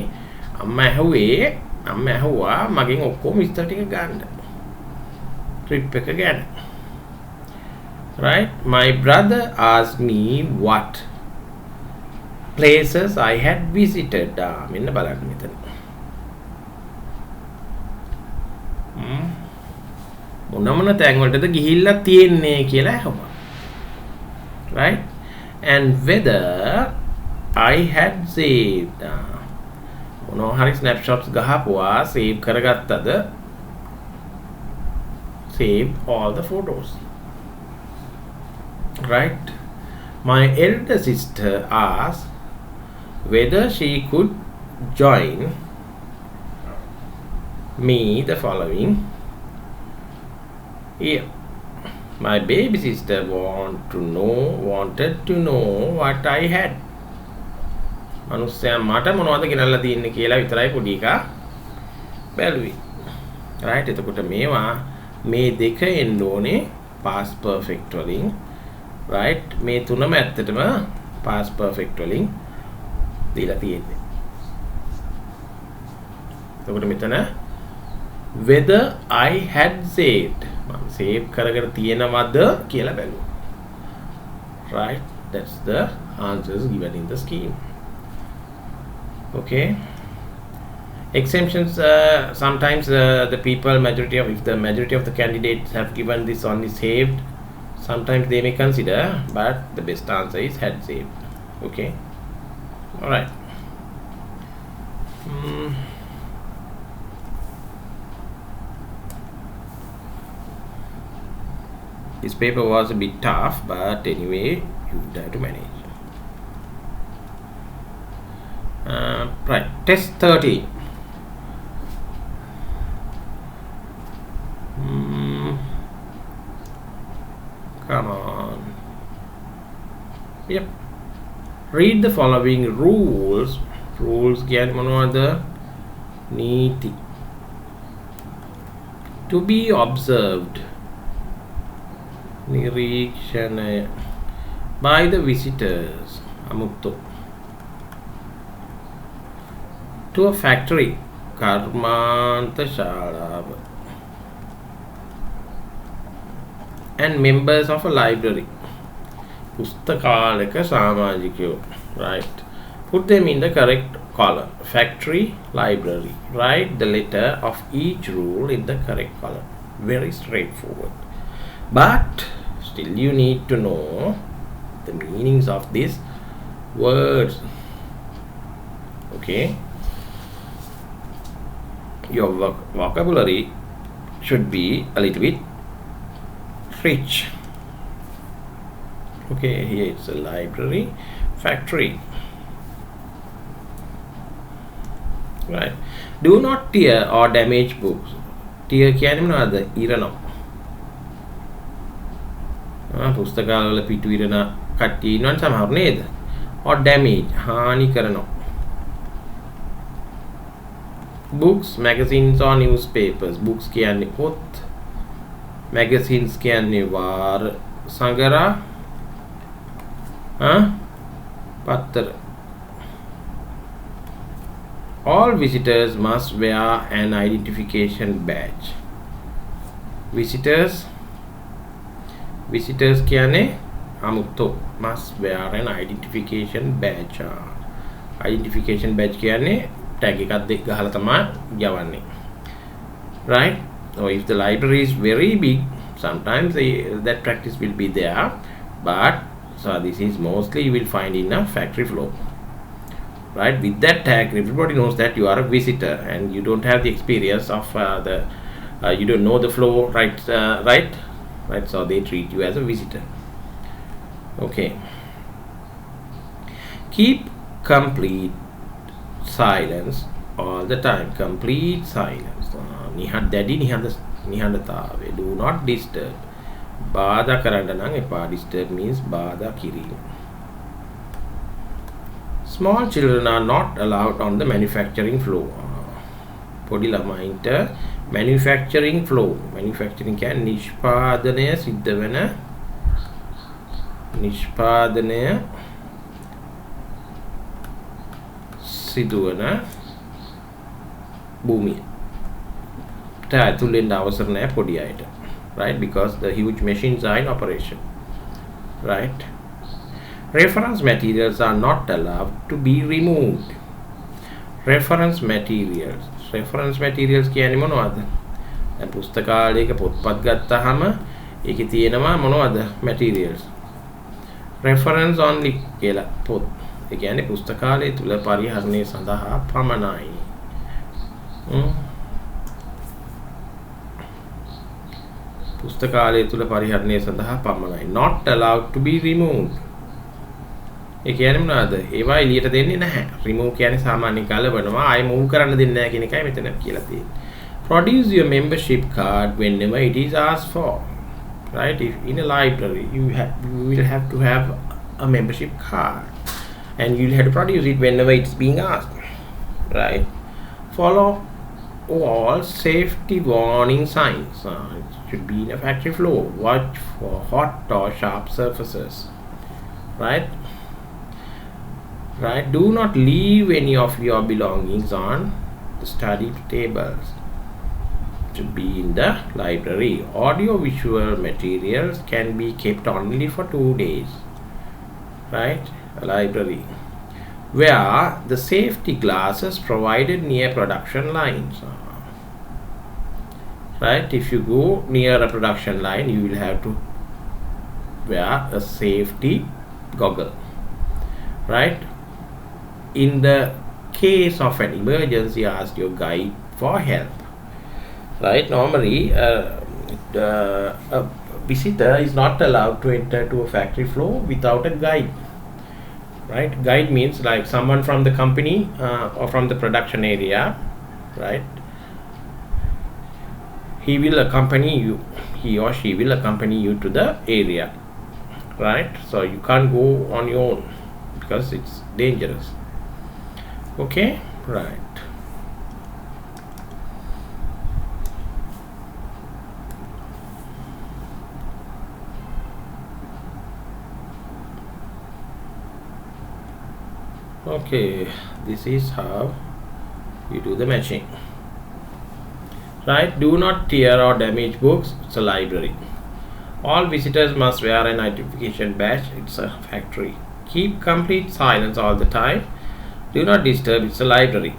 අම්මා ඇහුවා මගෙන් ඔක්කොම විස්තර ටික ගන්න. trip එක ගැන. Right? My brother asked me what places I had visited. මෙන්න බලන්න මෙතන. මොන තැන් වලටද ගිහිල්ලා තියෙන්නේ කියලා අහුවා. Right? And whether I had saved. මොනවා හරි snapshots ගහපුවා save කරගත්තද? Save all the photos. Right? My elder sister asked whether she could join me the following year. My baby sister wanted to know what I had. මනුස්සයා මට මොනවද ගෙනල්ලා තියෙන්නේ කියලා විතරයි පොඩි එකා බැලුවේ. right? එතකොට මේවා මේ දෙක එන්න ඕනේ past perfect වලින්. right? මේ තුනම ඇත්තටම past perfect වලින් දීලා තියෙන්නේ. එතකොට මෙතන whether I had saved මම save කරගෙන තියෙනවද කියලා බැලුවා. right? That's the answers given in the scheme. Okay. Exemptions, sometimes the if the majority of the candidates have given this only saved, sometimes they may consider, but the best answer is had saved. Okay. All right. This paper was a bit tough, but anyway, you have to manage. Right, test 13. Come on. Yep. Read the following rules. Rules කියන්නේ මොනවද? නීති. To be observed. නිරීක්ෂණය by the visitors. අමුත්තෝ. To a factory. කර්මාන්ත ශාලාව. And members of a library. පුස්තකාලයක සමාජිකයෝ. Right. Put them in the correct column. Factory, library. Write the letter of each rule in the correct column. Very straightforward. But still you need to know the meanings of these words. Okay. Your vocabulary should be a little bit rich. Okay, here it's a library, factory. Right. Do not tear or damage books. Tear කියන්නේ මොනවද? ඉරනවා. පුස්තකාලවල පිටු ඉරන කට්ටිය ඉන්නවනේ සමහර නේද? or damage හානි කරනවා. Books, magazines or newspapers. Books කියන්නේ පොත්. Magazines කියන්නේ වාර සංගරා. pattara. All visitors must wear an identification badge. Visitors කියන්නේ අමුත්තෝ must wear an identification badge. Identification badge කියන්නේ tag එකක් දෙක ගහලා තමයි යවන්නේ. Right? So if the library is very big, sometimes that practice will be there, but so this is mostly you will find in a factory floor. Right? With that tag, everybody knows that you are a visitor and you don't have the experience of you don't know the flow, right? Right? So they treat you as a visitor. Okay. Keep complete silence all the time. Complete silence. නිහඬතාවය. Do not disturb. බාධා කරන්න නම් එපා. Disturb means බාධා කිරීම. Small children are not allowed on the manufacturing floor. පොඩි ළමයින්ට manufacturing floor. Manufacturing කියන්නේ නිෂ්පාදනය සිද්ධ වෙන නිෂ්පාදනය සිදුවන භූමිය. ඇතුල් වෙන්න අවසර නැහැ පොඩි අයට. Right? Because the huge machines are in operation. Right? Reference materials are not allowed to be removed. Reference materials. Reference materials කියන්නේ මොනවද? දැන් පුස්තකාලයක පොත්පත් ගත්තාම ඒකේ තියෙනවා මොනවද? Materials. Reference only කියලා පොත්. ඒ කියන්නේ පුස්තකාලය තුල පරිහරණය සඳහා පමණයි. පුස්තකාලය තුල පරිහරණය සඳහා පමණයි. Not allowed to be removed. ඒ කියන්නේ මොනවාද? ඒවා එළියට දෙන්නේ නැහැ. remove කියන්නේ සාමාන්‍ය ගලවනවා. ආයෙ move කරන්න දෙන්නේ නැහැ කියන එකයි මෙතන කියලා තියෙන්නේ. Produce your membership card whenever it is asked for. Right? If in a library you will have to have a membership card and you will have to produce it whenever it's being asked. Right? Follow all safety warning signs. It should be in a factory floor. Watch for hot or sharp surfaces. Right? Right? Do not leave any of your belongings on the study tables. It should be in the library. Audio visual materials can be kept only for 2 days. Right? A library. Wear the safety glasses provided near production lines. Right? If you go near a production line, you will have to wear a safety goggle. Right? In the case of an emergency, ask your guide for help. Right? Normally, a visitor is not allowed to enter to a factory floor without a guide. Right? Guide means like someone from the company or from the production area. Right? He will accompany you. He or she will accompany you to the area. Right? So you can't go on your own because it's dangerous. Okay? Right. Okay, this is how you do the matching. Right? Do not tear or damage books. It's a library. All visitors must wear an identification badge. It's a factory. Keep complete silence all the time. Do not disturb. It's a library.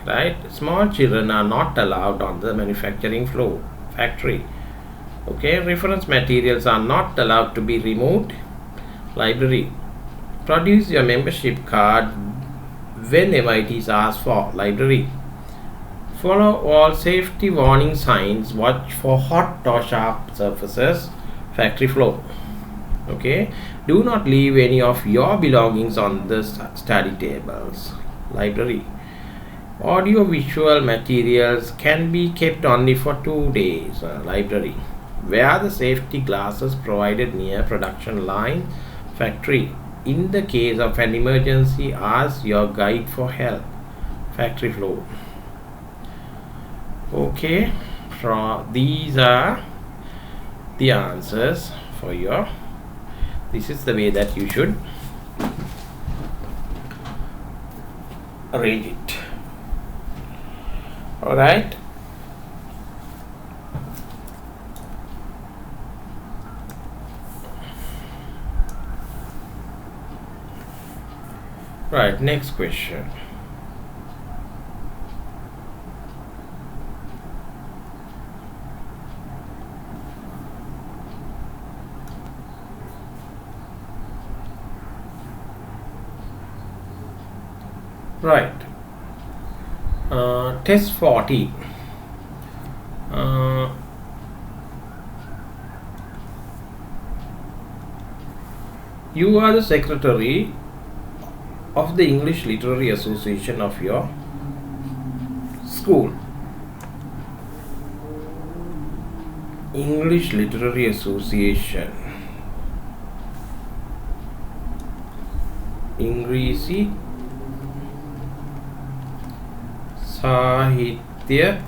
Right? Small children are not allowed on the manufacturing floor. Factory. Okay? Reference materials are not allowed to be removed. Library. Produce your membership card whenever it is asked for. Library. Follow all safety warning signs. Watch for hot or sharp surfaces. Factory floor. Okay? Do not leave any of your belongings on the study tables. Library. Audio visual materials can be kept only for 2 days. Library. Wear the safety glasses provided near production line. Factory. In the case of an emergency, ask your guide for help. Factory floor. Okay, so these are the answers for your. This is the way that you should arrange it. All right. Right, next question. Right. Test 40. You are the secretary of the English Literary Association of your school. English Literary Association. Ingrisi Sahitya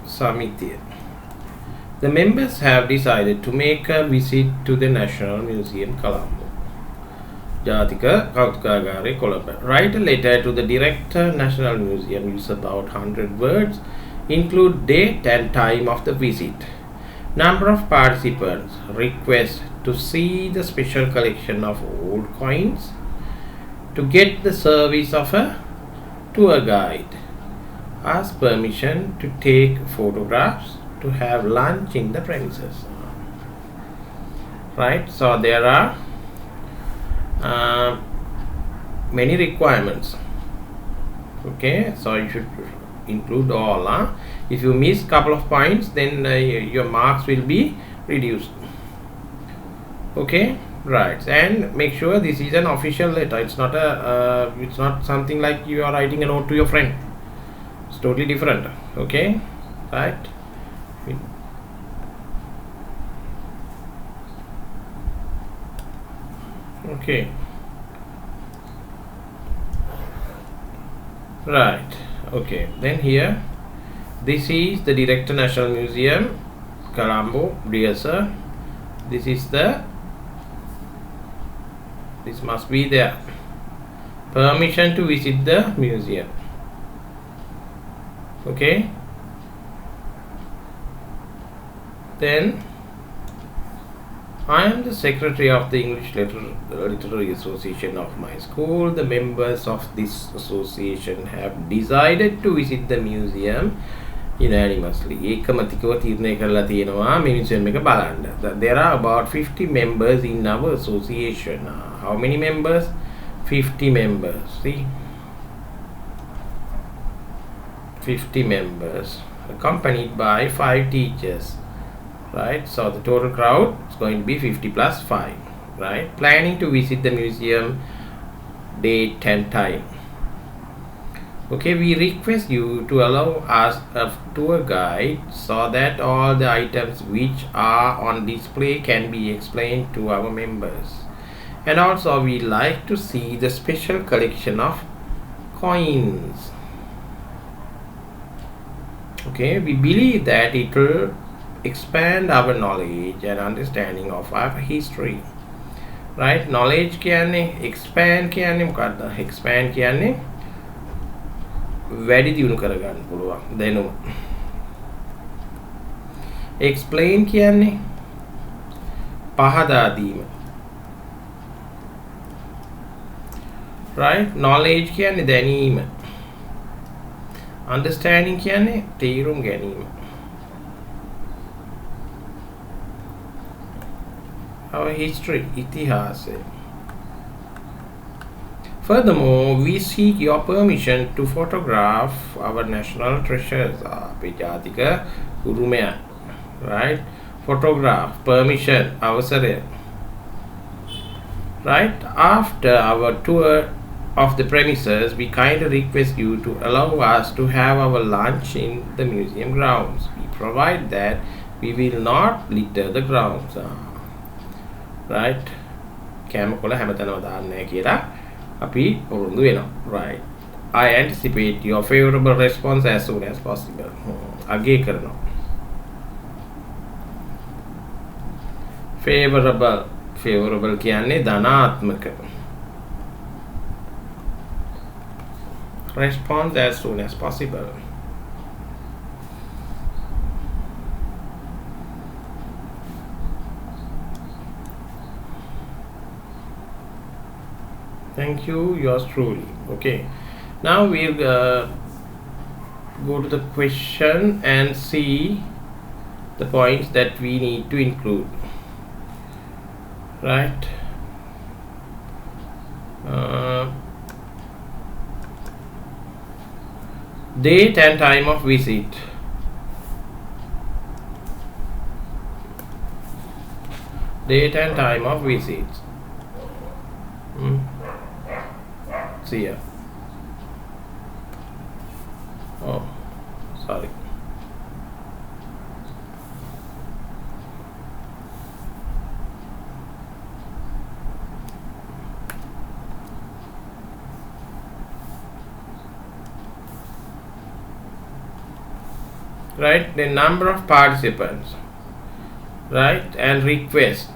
Samitiya. The members have decided to make a visit to the National Museum, Colombo. Jatika Kautkagare, Colombo. Write a letter to the director, National Museum. Use about 100 words. Include date and time of the visit. Number of participants. Request to see the special collection of old coins. To get the service of a tour guide. Ask permission to take photographs. To have lunch in the premises. Right, so there are many requirements. Okay, so you should include all. If you miss couple of points, then your marks will be reduced. Okay, right, and make sure this is an official letter. It's not a it's not something like you are writing a note to your friend. It's totally different. Okay, right. Okay, right. Okay, then here this is the Director, National Museum, Colombo. Dear sir, this is the, this must be there, permission to visit the museum. Okay, then I am the secretary of the English Literary Association of my school. The members of this association have decided to visit the museum unanimously. ඒකමතිකව තීරණය කරලා තියෙනවා මේ museum එක බලන්න. There are about 50 members in our association. How many members? 50 members. See, 50 members accompanied by 5 teachers. Right, so the total crowd is going to be 50 plus 5. Right, planning to visit the museum, date and time. Okay, we request you to allow us a tour guide so that all the items which are on display can be explained to our members. And also we like to see the special collection of coins. Okay, we believe that it will expand our knowledge and understanding of our history. Right, knowledge කියන්නේ expand කියන්නේ මොකක්ද? Expand කියන්නේ වැඩි දියුණු කරගන්න පුළුවන් දැනුම. Explain කියන්නේ පහදා දීම. Right, knowledge කියන්නේ දැනීම. Understanding කියන්නේ තේරුම් ගැනීම. Our history, itihasa. Furthermore, we seek your permission to photograph our national treasures. Pejatika urumaya. Right? Photograph, permission, avasaraya. Right? After our tour of the premises, we kindly request you to allow us to have our lunch in the museum grounds. We provide that we will not litter the grounds. Right, කෑම කොළ හැමතැනම දාන්නේ කියලා අපි උරුදු වෙනවා. Right, I anticipate your favorable response as soon as possible. අගේ කරනවා. favorable කියන්නේ ධනාත්මක. response as soon as possible. Thank you, yours truly. Okay, now we'll go to the question and see the points that we need to include. Right. Date and time of visit. Date and time of visit. See here. Oh, sorry. Right, the number of participants, right, and request.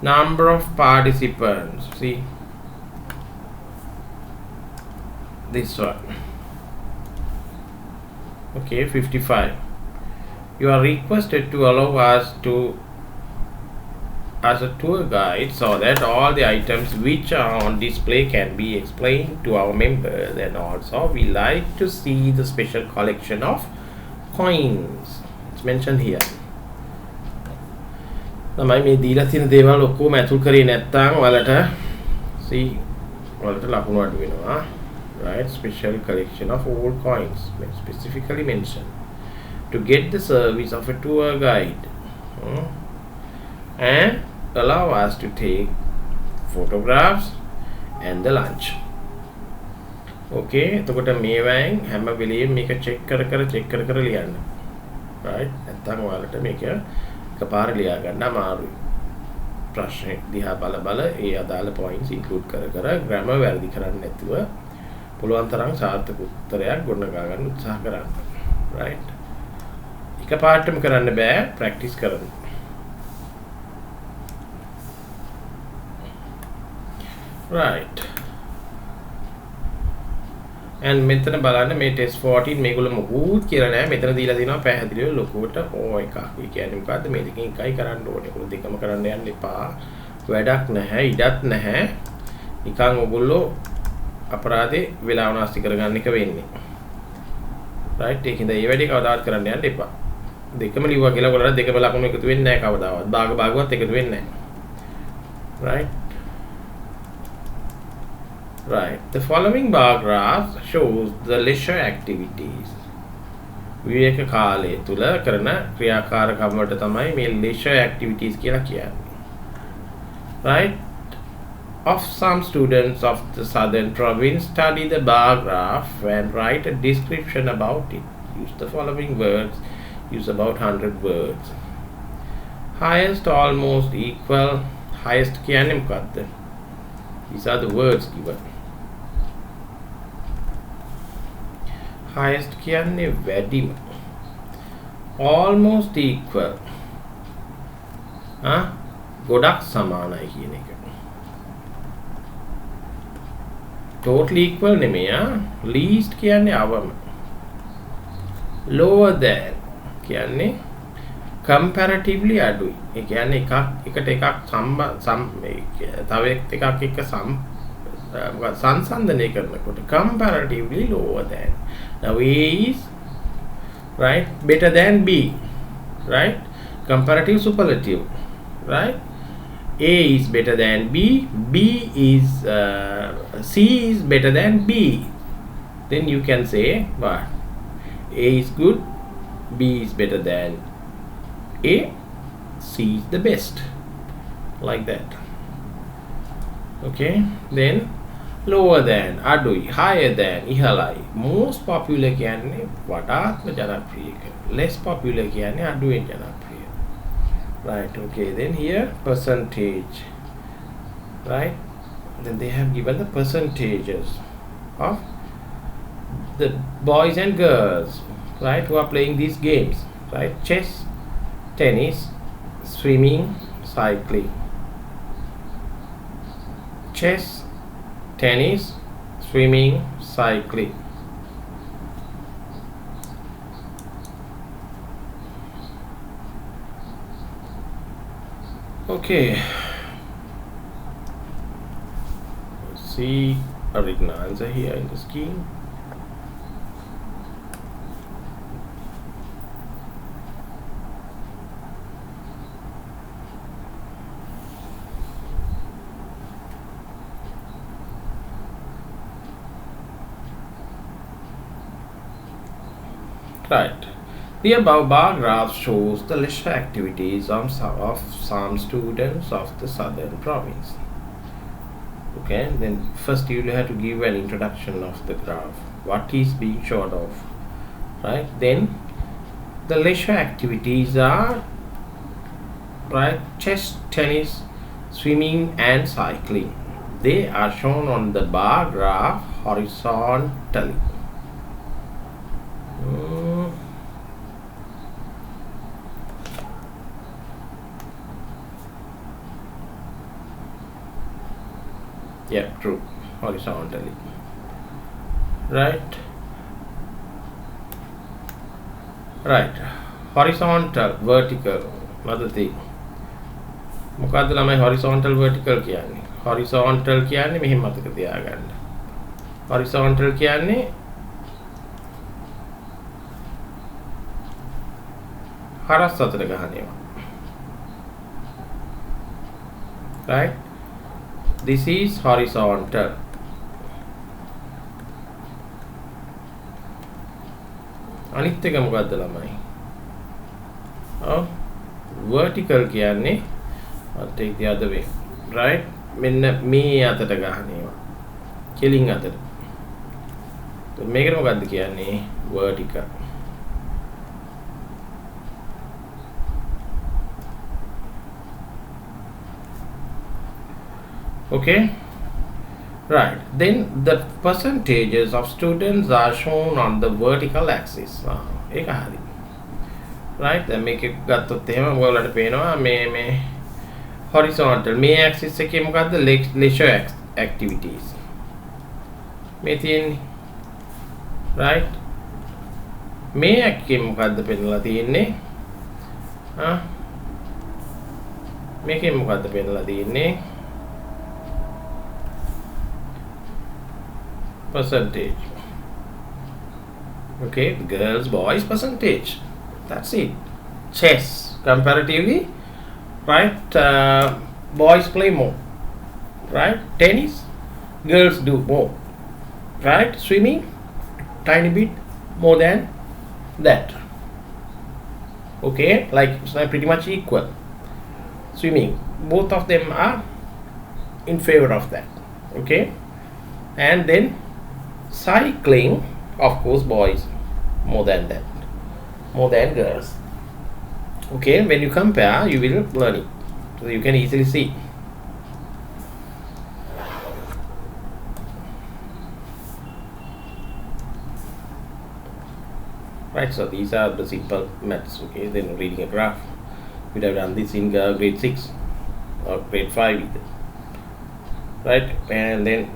Number of participants, see this one. Okay, 55. You are requested to allow us to as a tour guide so that all the items which are on display can be explained to our members, and also we like to see the special collection of coins. It's mentioned here. තමයි මේ දීලා තියෙන දේවල් ඔක්කොම ඇතුල් කරේ නැත්නම් ඔයාලට see ඔයාලට ලකුණු අඩු වෙනවා. Right, special collection of all coins specifically mentioned to get the service of a tour guide and allow us to take photographs and the lunch. Okay, එතකොට මේවෙන් හැම වෙලෙම මේක check කර ලියන්න. Right, නැත්නම් ඔයාලට මේක එකපාර ලියා ගන්න අමාරුයි. ප්‍රශ්නේ දිහා බල ඒ අදාළ points include කර grammar වැරදි කරන්නේ නැතුව පුළුවන් තරම් සාර්ථක උත්තරයක් ගොඩනගා ගන්න උත්සාහ කරන්න. Right, එකපාරටම කරන්න බෑ, practice කරන්න. Right, and මෙතන බලන්න මේ test 14 මේගොල්ලෝ මොකුත් කියලා නැහැ. මෙතන දීලා තිනවා පැහැදිලිව ලොකුවට ඕ එකක්. ඒ කියන්නේ මොකද්ද? මේ දෙකෙන් එකයි කරන්න ඕනේ. ඒගොල්ලෝ දෙකම කරන්න යන්න එපා. වැඩක් නැහැ, ඉඩක් නැහැ. නිකන් ඔයගොල්ලෝ අපරාධේ වෙලාව නාස්ති කරගන්න එක වෙන්නේ. Right, ඒකින්ද මේ වැඩේ කවදාවත් කරන්න යන්න එපා. දෙකම ලිව්වා කියලා ඔයගොල්ලෝ දෙකම ලකුණු එකතු වෙන්නේ නැහැ කවදාවත්. භාගවත් එකතු වෙන්නේ නැහැ. Right. Right. The following bar graph shows the leisure activities. විවේක කාලය තුල කරන ක්‍රියාකාරකම් වලට තමයි මේ leisure activities කියලා කියන්නේ. Right. Of some students of the southern province study the bar graph and write a description about it. Use the following words. Use about 100 words. Highest, almost, equal. Highest කියන්නේ මොකක්ද? These are the words given. Highest කියන්නේ වැඩිම. Almost equal. ගොඩක් සමානයි කියන එක. Totally equal නෙමෙයි. Least කියන්නේ අවම. Lower than කියන්නේ comparatively අඩුයි. ඒ කියන්නේ එකට එකක් තව එකක් එක්ක සංසන්දනය කරනකොට comparatively lower than. Now A is right better than B, right, comparative superlative, right. A is better than B, C is better than B. Then you can say what? A is good, B is better than A, C is the best, like that. Okay, then lower than අඩුයි, higher than ඉහළයි, most popular කියන්නේ වඩාත්ම ජනප්‍රිය, less popular කියන්නේ අඩුවෙන් ජනප්‍රිය. Right, okay, then here percentage, right, then they have given the percentages of the boys and girls, right, who are playing these games, right, chess, tennis, swimming, cycling. Chess, tennis, swimming, cycling. Okay, let's see a written answer here in the scheme. Right. The above bar graph shows the leisure activities of some students of the southern province. Okay, then first you have to give an introduction of the graph. What is being showed of, right? Then the leisure activities are, right, chess, tennis, swimming, and cycling. They are shown on the bar graph horizontally. Yeah, true. Horizontally. Right. Right. Horizontal, vertical. Another thing. මොකද්ද ළමයි horizontal vertical කියන්නේ? horizontal කියන්නේ මෙහෙම මතක තියාගන්න. horizontal කියන්නේ හරස් අතර ගහන ඒවා. Right? This is horizontal. අනිත් එක මොකද්ද ළමයි? vertical කියන්නේ, I'll take the other way. Right? මෙන්න මේ අතට ගහන ඒවා. කෙලින් අතට. මේකට මොකද්ද කියන්නේ? vertical. Okay, right. Then the percentages of students are shown on the vertical axis. ඒක හරි. Right, දැන් මේක ගත්තොත් එහෙම ඔයාලට පේනවා මේ horizontal මේ axis එකේ මොකද්ද? leisure activities. මේ තියෙන්නේ. Right? මේ එකේ මොකද්ද පෙන්නලා තියෙන්නේ? මේකේ මොකද්ද පෙන්නලා තියෙන්නේ? Percentage. Okay, girls, boys, percentage. That's it. Chess, comparatively, right? Boys play more, right? Tennis, girls do more, right? Swimming, tiny bit more than that. Okay, like it's pretty much equal. Swimming, both of them are in favor of that. Okay, and then cycling, of course, boys more than that, more than girls. Okay, when you compare, you will learn it, so you can easily see. Right, so these are the simple maths. Okay, then reading a graph, we'd have done this in grade 6 or grade 5 either. Right, and then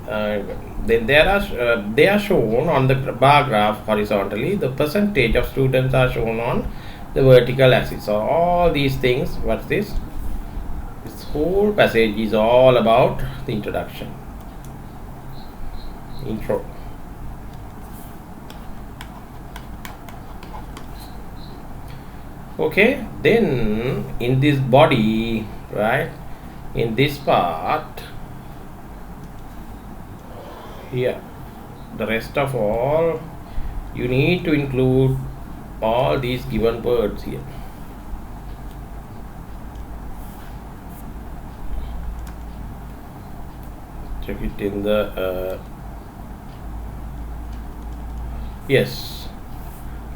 they are shown on the bar graph horizontally. The percentage of students are shown on the vertical axis. So all these things, what's this? This whole passage is all about the introduction, intro. Okay, then in this body, right, in this part here, the rest of all, you need to include all these given words here. Check it in the yes,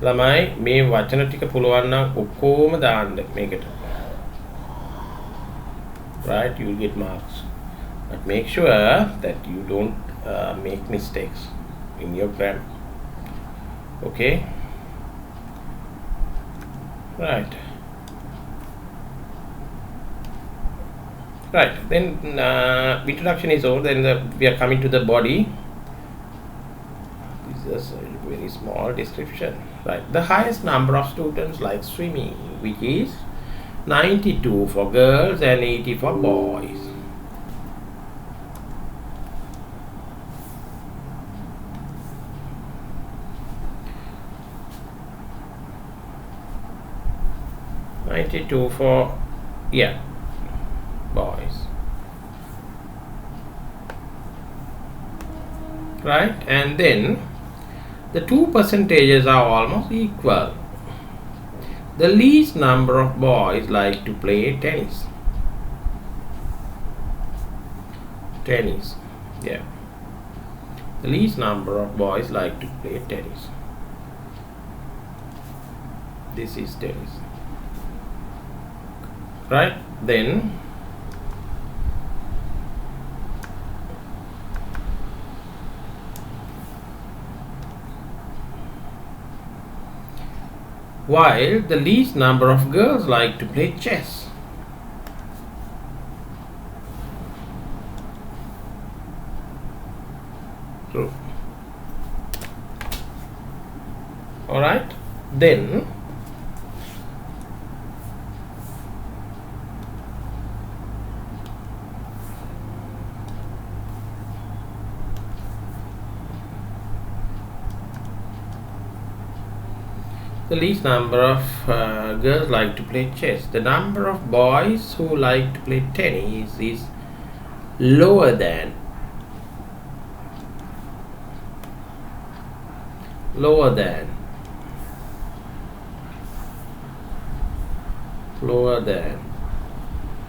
ළමයි මේ වචන ටික පුළුවන් නම් ඔක්කොම දාන්න මේකට. Right, you will get marks, but make sure that you don't make mistakes in your grammar. Okay, right. Right, then introduction is over. Then we are coming to the body. This is a very small description. Right, the highest number of students like swimming, which is 92 for girls and 80 for boys. For boys, right? And then the two percentages are almost equal. The least number of boys like to play tennis. Yeah, the least number of boys like to play tennis. This is tennis, right? Then while the least number of girls like to play chess. True. All right, then the least number of girls like to play chess. The number of boys who like to play tennis is lower than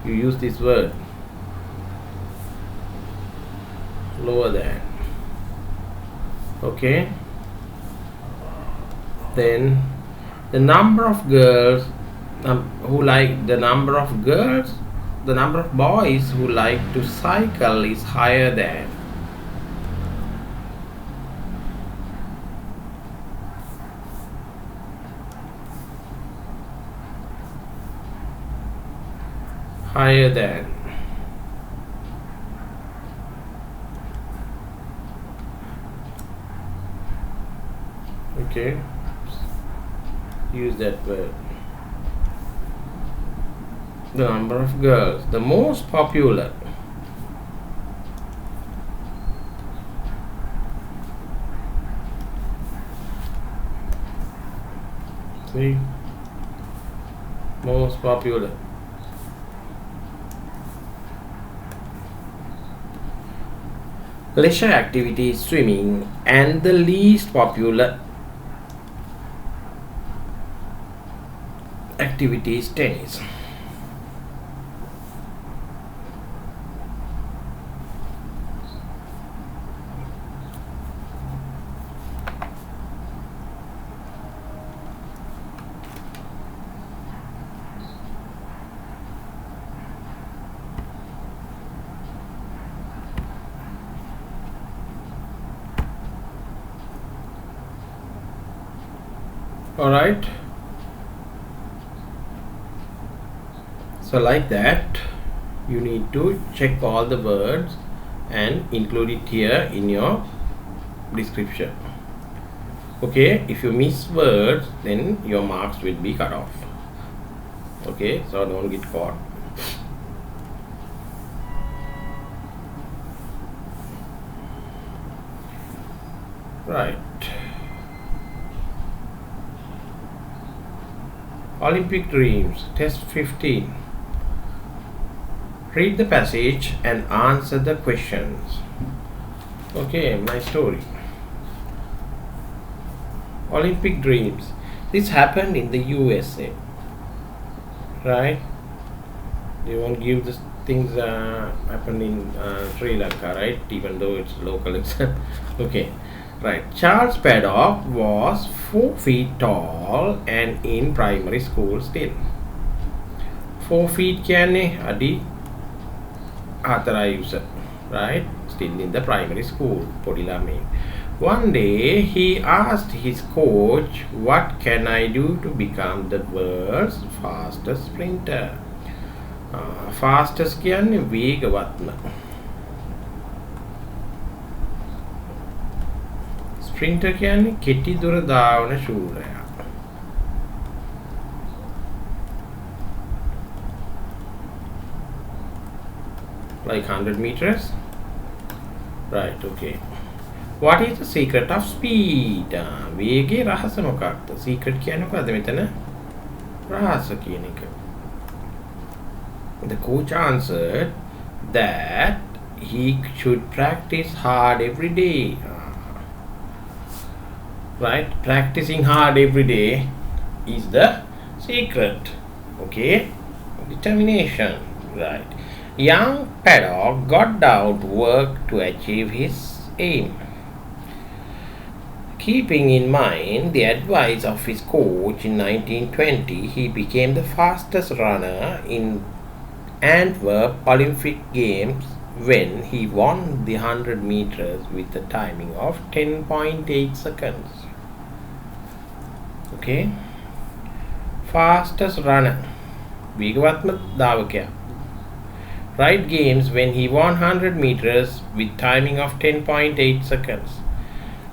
you use this word, lower than. Okay, then the number of girls the number of boys who like to cycle is higher than. Okay, use that word. The number of girls, the most popular. See, most popular. Leisure activity is swimming, and the least popular activity is tennis. All right, so like that you need to check all the words and include it here in your description. Okay, if you miss words, then your marks will be cut off. Okay, so don't get caught. Right, Olympic dreams, test 15. Read the passage and answer the questions. Okay, my story. Olympic dreams. This happened in the USA, right? They won't give the things happen in Sri Lanka, right? Even though it's local. Okay, right. Charles Paddock was 4 feet tall and in primary school still. 4 feet කියන්නේ අඩි 4යි උස, right? Still in the primary school, පොඩි ළමයි. One day he asked his coach, "What can I do to become the world's fastest sprinter?" fastest කියන්නේ වේගවත්ම. Sprinter කියන්නේ කෙටි දුර දාවන ශූරයා. Like 100 meters. Right, okay. What is the secret of speed? වේගයේ රහස මොකක්ද? Secret කියන්නේ මොකද්ද මෙතන? රහස කියන එක. The coach answered that he should practice hard every day. Right, practicing hard every day is the secret. Okay, determination. Right. Young Paddock got down to work to achieve his aim. Keeping in mind the advice of his coach in 1920, he became the fastest runner in Antwerp Olympic Games when he won the 100 meters with a timing of 10.8 seconds. Okay, fastest runner, වේගවත්ම ධාවකයා. Right, games when he won 100 meters with timing of 10.8 seconds.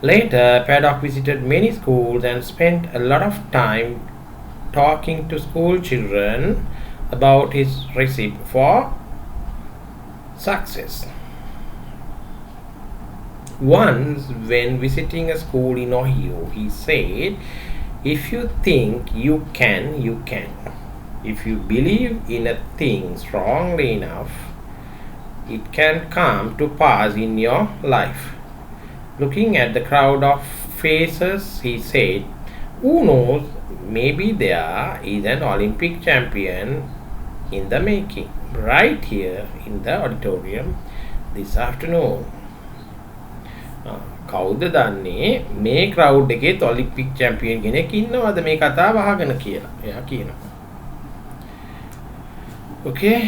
Later, Paddock visited many schools and spent a lot of time talking to school children about his recipe for success. Once, when visiting a school in Ohio, he said, "If you think you can, you can. If you believe in a thing strongly enough, it can come to pass in your life." Looking at the crowd of faces, he said, "Who knows, maybe there is an Olympic champion in the making, right here in the auditorium this afternoon." කවුද දන්නේ මේ crowd එකේ Olympic champion කෙනෙක් ඉන්නවද මේ කතාව අහගෙන කියලා. එයා කියනවා. Okay.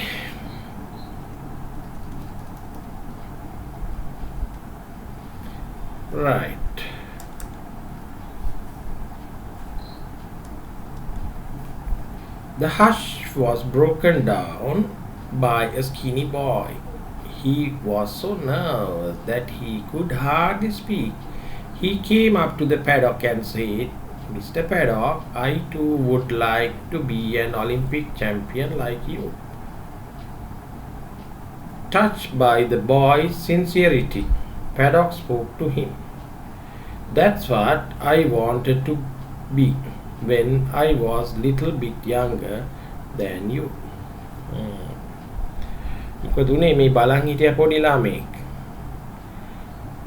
Right. The hush was broken down by a skinny boy. He was so nervous that he could hardly speak. He came up to the paddock and said, "Mr. Paddock, I too would like to be an Olympic champion like you." Touched by the boy's sincerity, Paddock spoke to him. "That's what I wanted to be when I was little bit younger than you." මොකද උනේ මේ බලන් හිටිය පොඩි ළමෙක්.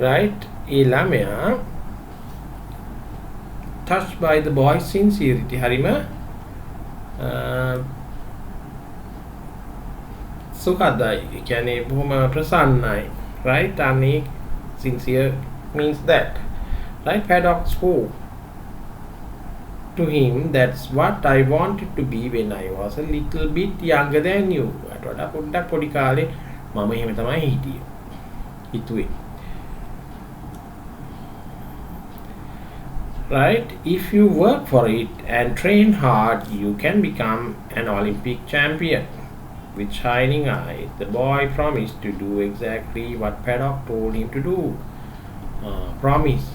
Right? ඒ ළමයා touched by the boy's sincerity. හරිම සුඛදායි. ඒ කියන්නේ බොහොම ප්‍රසන්නයි. Right? අනේ sincere means that. Right? Paddock spoke to him, "That's what I wanted to be when I was a little bit younger than you." අට වඩා පොඩ්ඩක් පොඩි කාලේ මම එහෙම තමයි හිතුවේ. Right? If you work for it and train hard, you can become an Olympic champion. With shining eyes, the boy promised to do exactly what Paddock told him to do. Promise.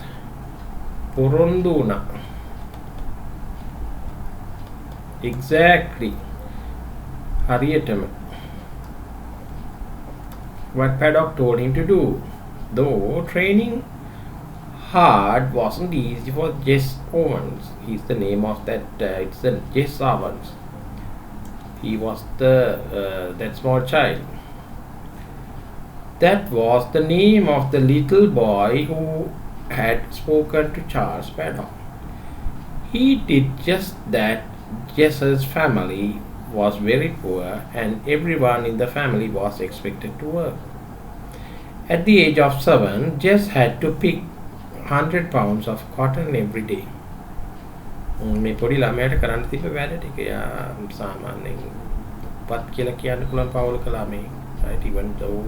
Poronduna. Exactly. හරියටම. What Paddock told him to do. Though training hard wasn't easy for Jess Owens. He's the name of that. It's the Jess Owens. He was that small child. That was the name of the little boy who had spoken to Charles Paddock. He did just that. Jess's family was very poor and everyone in the family was expected to work. At the age of 7, Jess had to pick 100 pounds of cotton every day. මේ පොඩි ළමයාට කරන්න තිබ්බ වැඩ ටික යා සාමාන්‍යයෙන් පත් කියලා කියන්න පුළුවන් පවුලක ළමයි. Right? Even though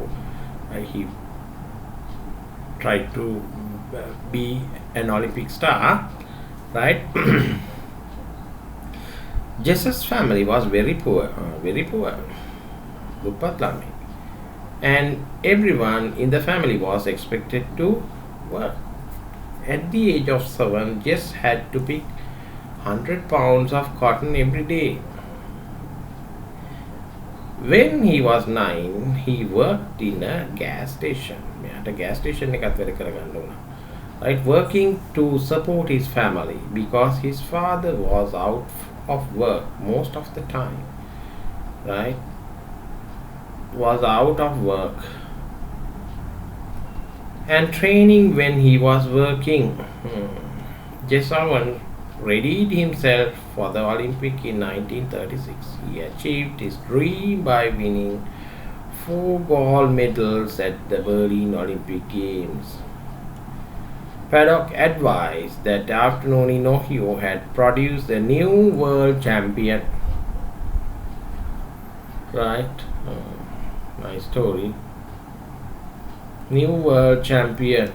he tried to be an Olympic star, right? Jess's family was very poor, very poor. දුප්පත් ළමයි. And everyone in the family was expected to work. At the age of 7, Jess had to pick 100 pounds of cotton every day. When he was 9, he worked in a gas station. මෙයාට gas station එකත් වැඩ කරගන්න උනා. Right, working to support his family because his father was out of work most of the time. Right, was out of work and training when he was working. Jessavan readied himself for the Olympic in 1936. He achieved his dream by winning 4 gold medals at the Berlin Olympic Games. Paddock advised that afternoon in Ohio had produced a new world champion. Right? Nice story. New world champion.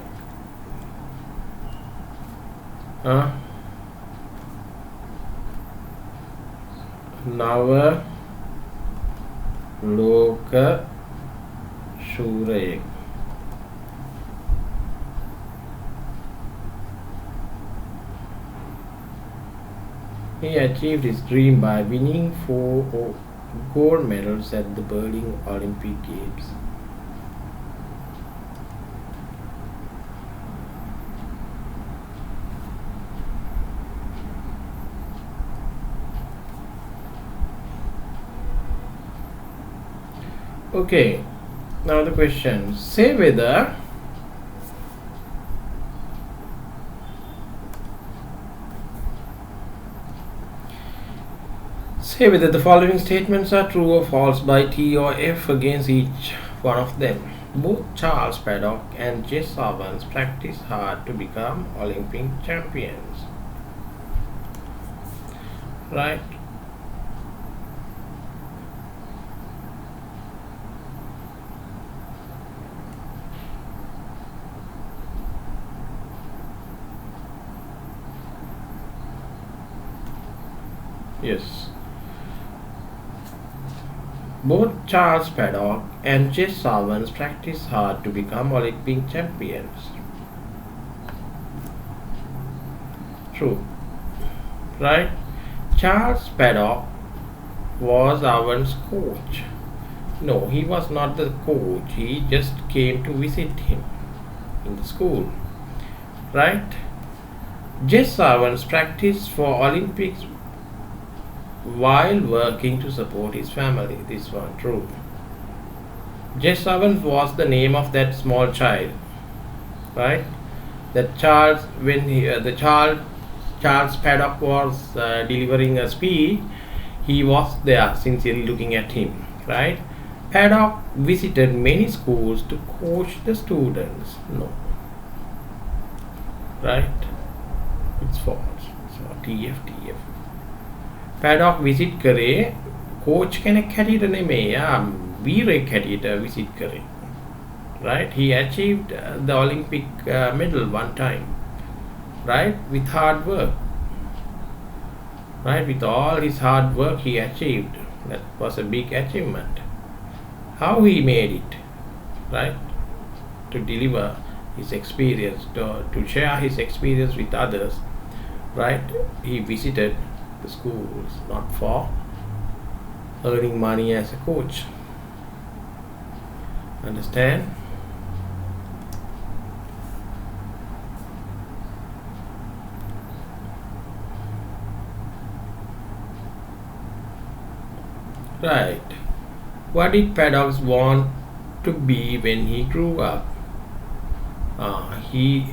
Nava Loka Shurek. He achieved his dream by winning 4 gold medals at the Berlin Olympic Games. Okay, now the question. Say whether the following statements are true or false by T or F against each one of them. Both Charles Paddock and Jess Owens practiced hard to become Olympic champions. Right? Yes. Both Charles Paddock and Jess Owens practiced hard to become Olympic champions. True. Right? Charles Paddock was Owens' coach. No, he was not the coach. He just came to visit him in the school. Right? Jess Owens practiced for Olympics while working to support his family. This one true. Jess Owens was the name of that small child, right? That Charles, when Charles Paddock was delivering a speech, he was there sincerely looking at him, right? Paddock visited many schools to coach the students. No, right? It's false. So TF. Paddock visit करे coach කෙනෙක් හැටියට නෙමෙයි වීරයෙක් හැටියට visit करे. Right? He achieved the Olympic medal one time. Right? With hard work. Right? With all his hard work he achieved. That was a big achievement. How he made it? Right? To deliver his experience, to share his experience with others. Right? He visited the schools, not for earning money as a coach. Understand? Right. What did Paddock want to be when he grew up? He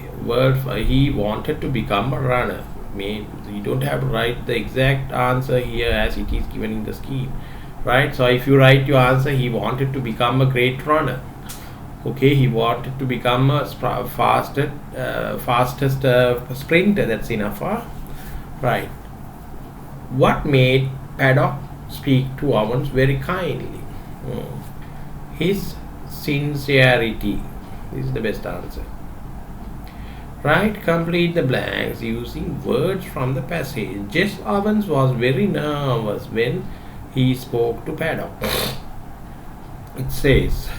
wanted to become a runner. You don't have to write the exact answer here as it is given in the scheme, right? So if you write your answer, he wanted to become a great runner. Okay, he wanted to become a fastest sprinter. That's enough, right? What made Paddock speak to Owens very kindly? His sincerity. This is the best answer. Right, complete the blanks using words from the passage. Jess Owens was very nervous when he spoke to Paddock. It says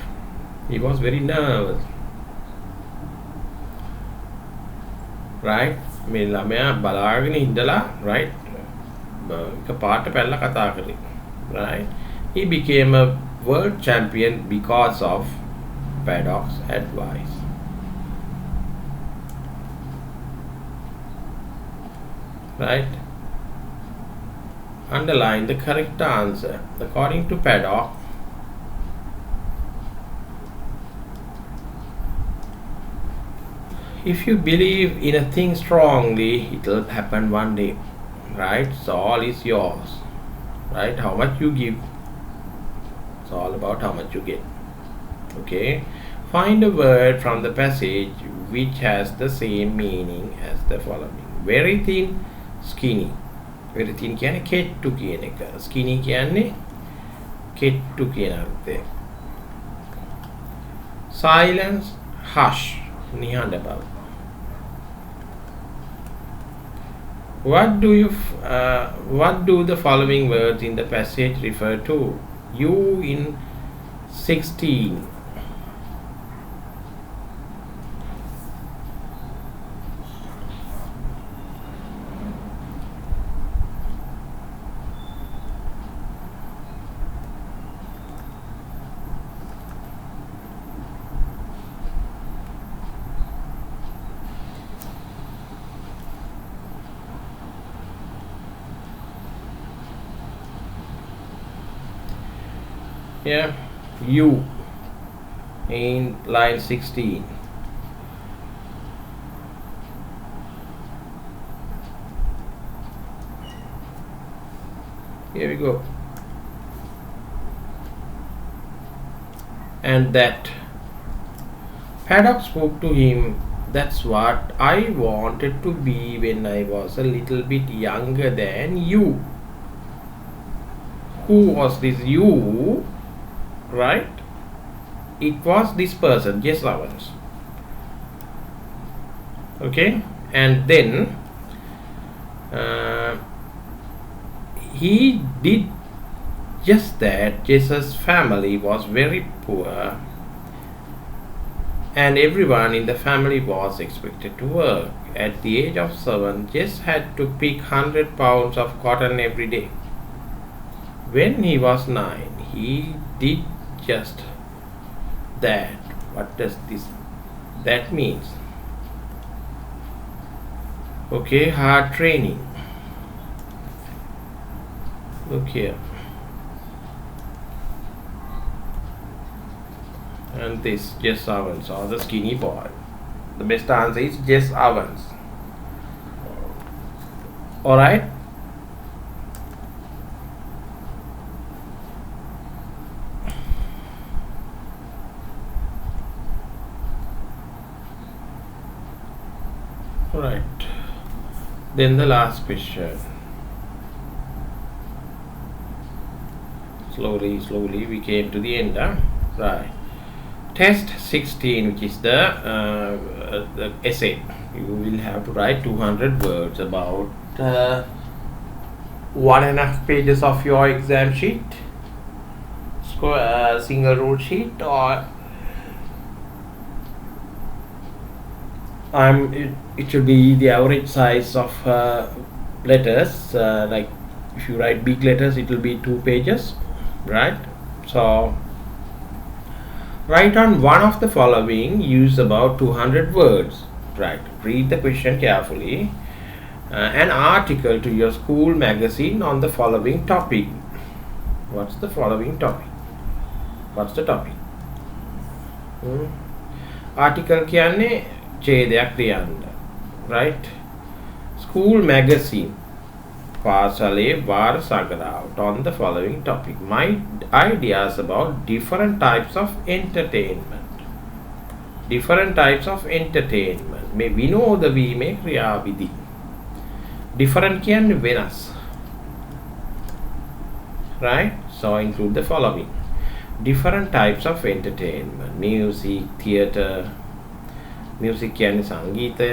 he was very nervous, right? මේ ළමයා බලාගෙන ඉඳලා right එක පාට පැනලා කතා කරේ, right? He became a world champion because of Paddock's advice. Right? Underline the correct answer. According to Paddock, if you believe in a thing strongly, it will happen one day. Right? So all is yours. Right? How much you give. It's all about how much you get. Okay? Find a word from the passage which has the same meaning as the following. Very thin, skinny. Very thin කියන්නේ කෙට්ටු කියන එක. Skinny කියන්නේ කෙට්ටු කියන අර්ථය. Silence, hush. නිහඬ බව. What do the following words in the passage refer to? You in 16. Yeah, you in line 16. Here we go. And that Paddock spoke to him. That's what I wanted to be when I was a little bit younger than you. Who was this you? Right? It was this person, Jess Owens. Okay? And then he did just that. Jess's family was very poor, and everyone in the family was expected to work. At the age of 7, Jess had to pick 100 pounds of cotton every day. When he was 9, he did just that. What does that means? Okay, hard training. Look here. And this Jess Owens, or the skinny boy. The best answer is Jess Owens. Alright? Right. Then the last question. Slowly we came to the end. Right. Test 16, which is the essay. You will have to write 200 words about 1.5 pages of your exam sheet, single rule sheet, or it should be the average size of letters. Like if you write big letters, it will be 2 pages, right? So write on one of the following, use about 200 words. Right. Read the question carefully. An article to your school magazine on the following topic. What's the following topic? What's the topic? Article කියන්නේ ඡේදයක් ලියන්න. Right? School magazine. පාසලේ වාර සගරාවට on the following topic. My ideas about different types of entertainment. Different types of entertainment. මේ විනෝද වීමේ ක්‍රියාවිදි. Different කියන්නේ වෙනස්. Right? So include the following. Different types of entertainment. Music, theatre. Music කියන්නේ සංගීතය.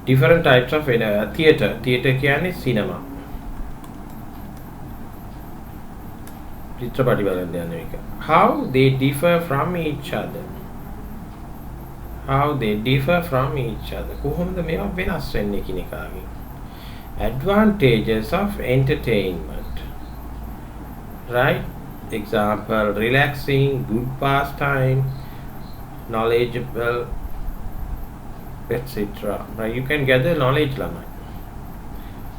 Different types of theatre. Theatre කියන්නේ cinema. චිත්‍රපටි බලන්න යන එක. How they differ from each other. How they differ from each other. කොහොමද මේවා වෙනස් වෙන්නේ කියන එකගේ. Advantages of entertainment. Right? Example, relaxing, good pastime, knowledgeable, etc. Right? You can gather knowledge, Lama.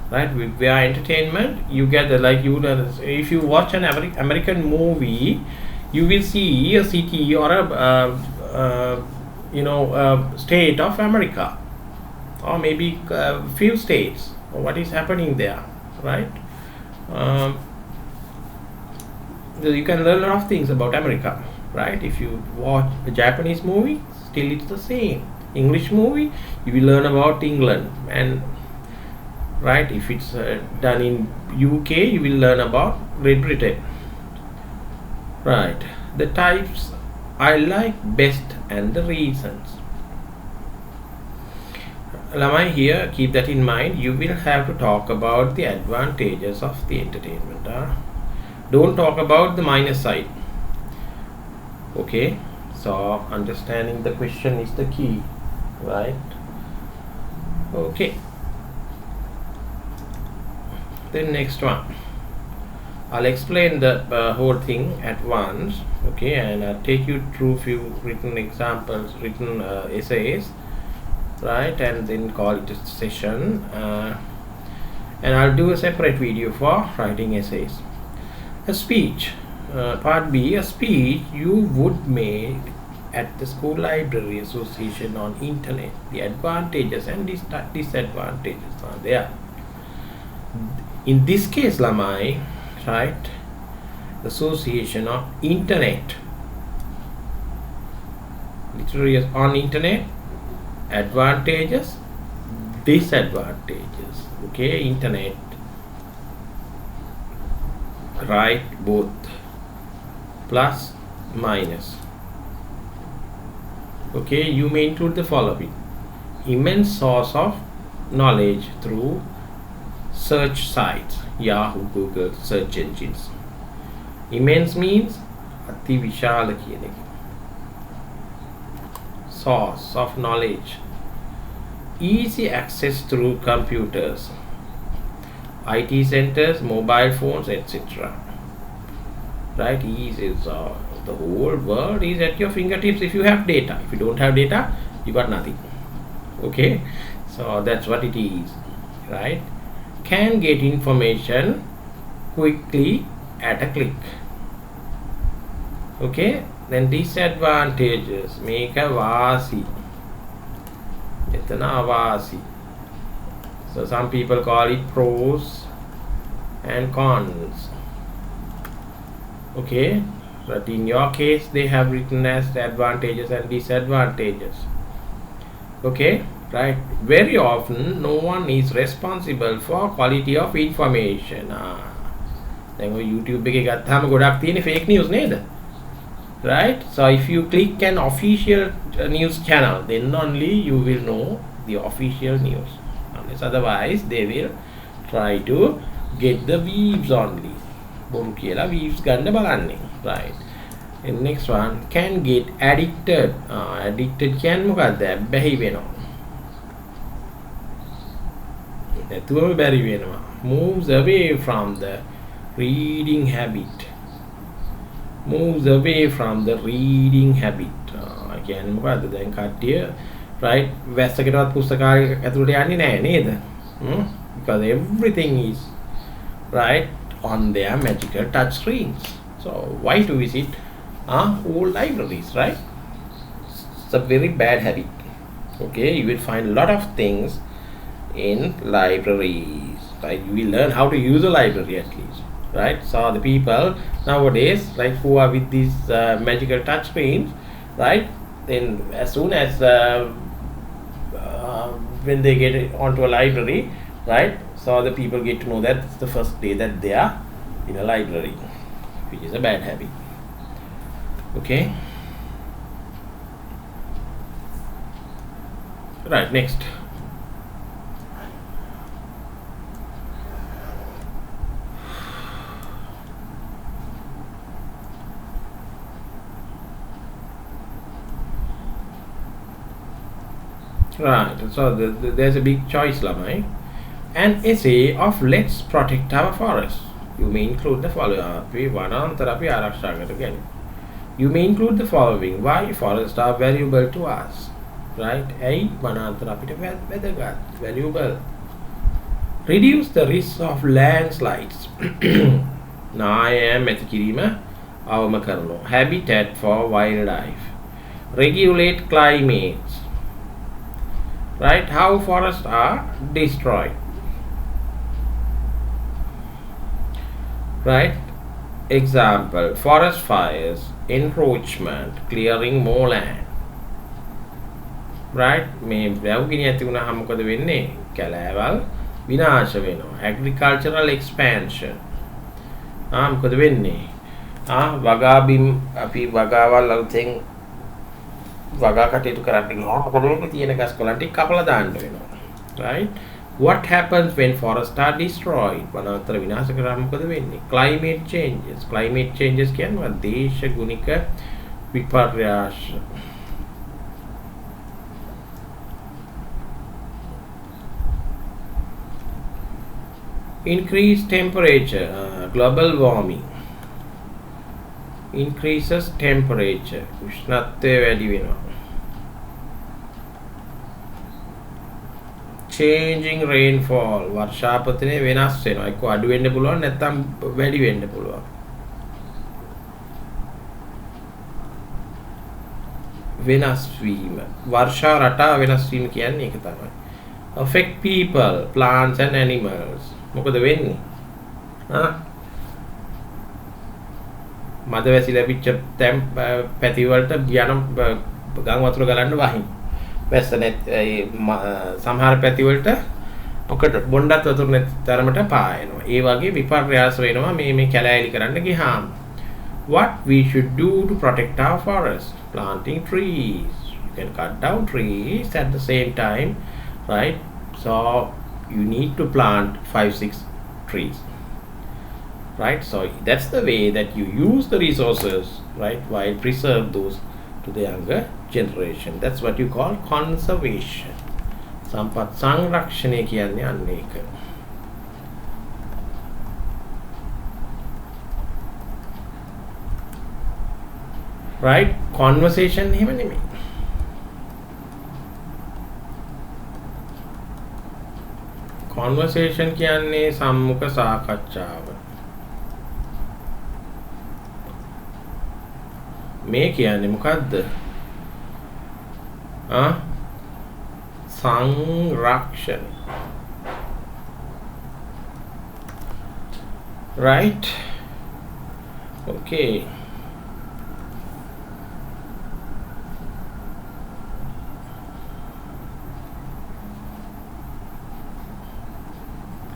Right? Via entertainment, you gather, like you learn. If you watch an American movie, you will see a city or a state of America, or maybe a few states, or what is happening there, right? You can learn a lot of things about America, right? If you watch a Japanese movie, still it's the same. English movie, you will learn about England, and right, if it's done in UK, you will learn about Great Britain. Right, the types I like best and the reasons. Lamai, here, keep that in mind. You will have to talk about the advantages of the entertainment. Don't talk about the minus side. Okay, so understanding the question is the key, right? Okay, then next one, I'll explain the whole thing at once, okay, and I'll take you through few written examples, written essays, right, and then call it a session, and I'll do a separate video for writing essays. A speech, part B, a speech you would make at the school library association on internet. The advantages and disadvantages are there. In this case, Lamai, right, association of internet, literally on internet, advantages, disadvantages. Okay, internet, right, both, plus, minus. Okay, you may include the following: immense source of knowledge through search sites, Yahoo, Google, search engines. Immense means ati vishala කියන එක. Source of knowledge, easy access through computers, IT centers, mobile phones, etc. Right? Easy, the whole world is at your fingertips if you have data. If you don't have data, you got nothing. Okay, so that's what it is, right? Can get information quickly at a click. Okay, then disadvantages, make a vasi, etana vasi. So some people call it pros and cons. Okay, but in your case they have written as advantages and disadvantages. Okay, right? Very often no one is responsible for quality of information. Then YouTube එකේ ගත්තාම ගොඩක් තියෙන fake news නේද? Right? So if you click an official news channel, then only you will know the official news. Unless otherwise they will try to get the views only. බොරු කියලා views ගන්න බලන්නේ. Right? And next one, can get addicted. Addicted කියන්නේ මොකක්ද? බැහි වෙනවා. නැතුවම බැරි වෙනවා. Moves away from the reading habit. Moves away from the reading habit. කියන්නේ මොකද්ද? දැන් කට්ටිය right වැස්සකටවත් පුස්තකාලය ඇතුළට යන්නේ නැහැ නේද? Because everything is right on their magical touch screens. So why to visit old libraries, right? It's a very bad habit. Okay, you will find a lot of things in libraries, right? You will learn how to use a library at least, right? So the people nowadays, like who are with these magical touch screens, right? Then as soon as when they get onto a library, right? So the people get to know that it's the first day that they are in a library, which is a bad habit. Okay. Right, next. Right. So there's a big choice, Lamai. An essay of let's protect our forests. You may include the following. You may include the following. Why forests are valuable to us. Right? A. Valuable. Reduce the risk of landslides. නායෑම් ඇති කිරීම අවම කරනවා. Habitat for wildlife. Regulate climates. Right? How forests are destroyed. Right? Example, forest fires, encroachment, clearing more land. Right? මේ වැව් ගිනි ඇති වුණාම මොකද වෙන්නේ? කැලෑවල් විනාශ වෙනවා. Agricultural expansion. මොකද වෙන්නේ? වගා බිම් අපි වගාවල් අලුතෙන් වගා කටයුතු කරන්න ගියාම මොකද වෙන්නේ? තියෙන ගස් කොළන් ටික කපලා දාන්න වෙනවා. Right? What happens when forests are destroyed? වනාන්තර විනාශ කරාම මොකද වෙන්නේ? Climate changes. Climate changes කියන්නේ දේශගුණික විපර්යාස. Increased temperature, global warming. Increases temperature. උෂ්ණත්වය වැඩි වෙනවා. Changing rainfall. වර්ෂාපතනය වෙනස් වෙනවා. එක්ක අඩු වෙන්න පුළුවන් නැත්නම් වැඩි වෙන්න පුළුවන්. වෙනස් වීම. වර්ෂා රටා වෙනස් වීම කියන්නේ ඒක තමයි. Affect people, plants and animals. මොකද වෙන්නේ? මද වැසි ලැබිච්ච තැම් පැති වලට යන ගම් වතුර ගලන්න වහින්. වැස්ස නැත් සමහර පැති වලට මොකද බොණ්ඩත් වතුර නැති තරමට පායනවා. ඒ වගේ විපර්යාස වෙනවා මේ කැලෑලි කරන්න ගියාම. What we should do to protect our forests? Planting trees. You can cut down trees at the same time, right? So you need to plant 5-6 trees, right? So that's the way that you use the resources, right, while preserve those to the younger generation. That's what you call conservation. Sampath සංරක්ෂණය කියන්නේ අන්න ඒක. Right? Conversation එහෙම නෙමෙයි. Conversation කියන්නේ සම්මුඛ සාකච්ඡාව. මේ කියන්නේ මොකද්ද? සංරක්ෂණ. Right? Okay.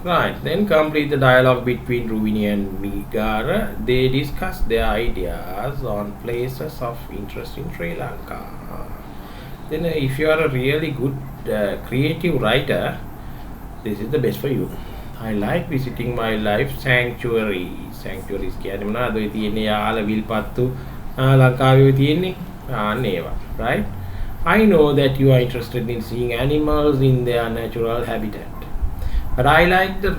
Right, then complete the dialogue between Ruvini and Migara. They discuss their ideas on places of interest in Sri Lanka. Then if you are a really good creative writer, this is the best for you. I like visiting wildlife sanctuaries. Sanctuaries කියන්නේ මොනවද? ඔය තියෙන්නේ යාල විල්පත්තු ලංකාවේ තියෙන්නේ. ඒවා, right? I know that you are interested in seeing animals in their natural habitat. But I like the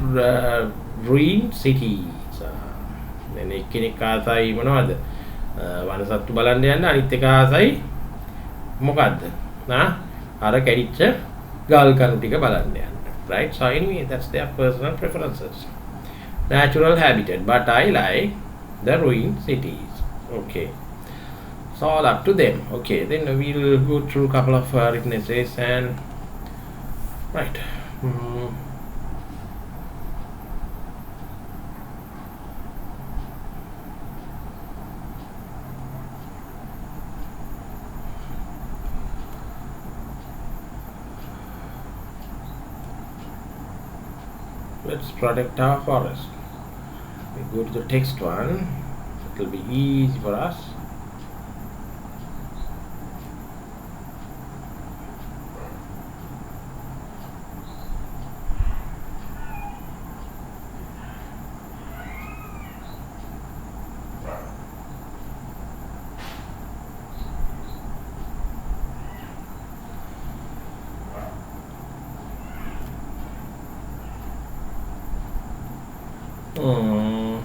ruined cities. Then එක්කෙනෙක් ආසයි මොනවද? වනසත්තු බලන්න යන්න අනිත් එක ආසයි මොකද්ද? අර කැඩිච්ච ගල් කණු ටික බලන්න යන්න. Right? So anyway, that's their personal preferences. Natural habitat. But I like the ruined cities. Okay. It's all up to them. Okay. Then we'll go through a couple of written essays and right. Let's protect our forest. We go to the text one. It will be easy for us. Hmm,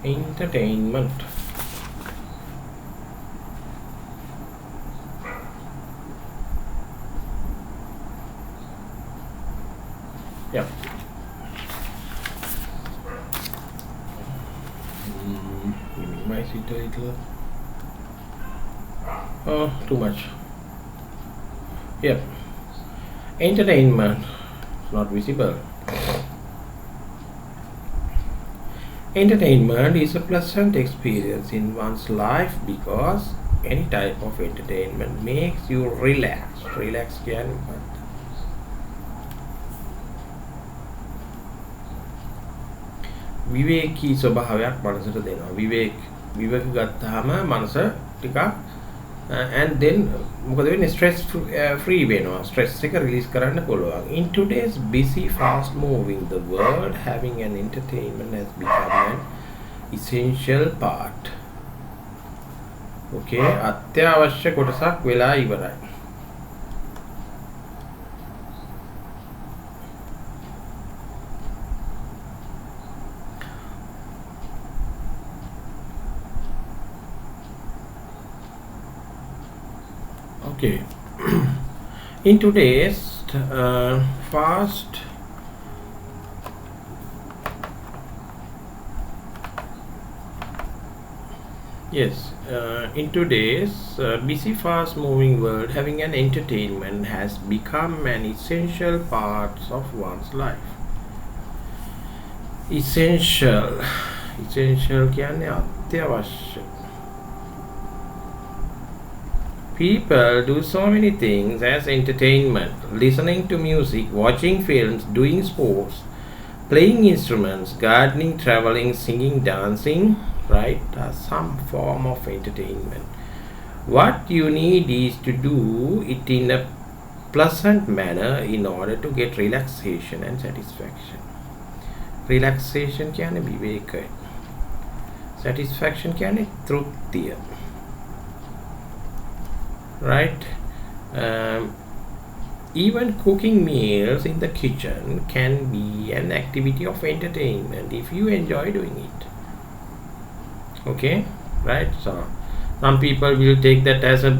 entertainment. Yeah. Minimize it a little. Oh, too much. Yep. Entertainment. It's not visible. Entertainment is a pleasant experience in one's life because any type of entertainment makes you relax. Relax can විවේකී ස්වභාවයක් මනසට දෙනවා. විවේක ගත්තාම මනස ටිකක් and then මොකද වෙන්නේ stress free වෙනවා. stress එක release කරන්න පුළුවන්. In today's busy fast moving the world, having an entertainment has become an essential part. Okay, අත්‍යවශ්‍ය කොටසක් වෙලා ඉවරයි. Okay. In today's fast in today's busy fast moving world, having an entertainment has become an essential part of one's life. Essential කියන්නේ අත්‍යවශ්‍ය. People do so many things as entertainment: listening to music, watching films, doing sports, playing instruments, gardening, traveling, singing, dancing, right? Some form of entertainment. What you need is to do it in a pleasant manner in order to get relaxation and satisfaction. Relaxation කියන්නේ විවේකය. Satisfaction කියන්නේ තෘප්තිය. Right? Even cooking meals in the kitchen can be an activity of entertainment if you enjoy doing it. Okay, right? So some people will take that as a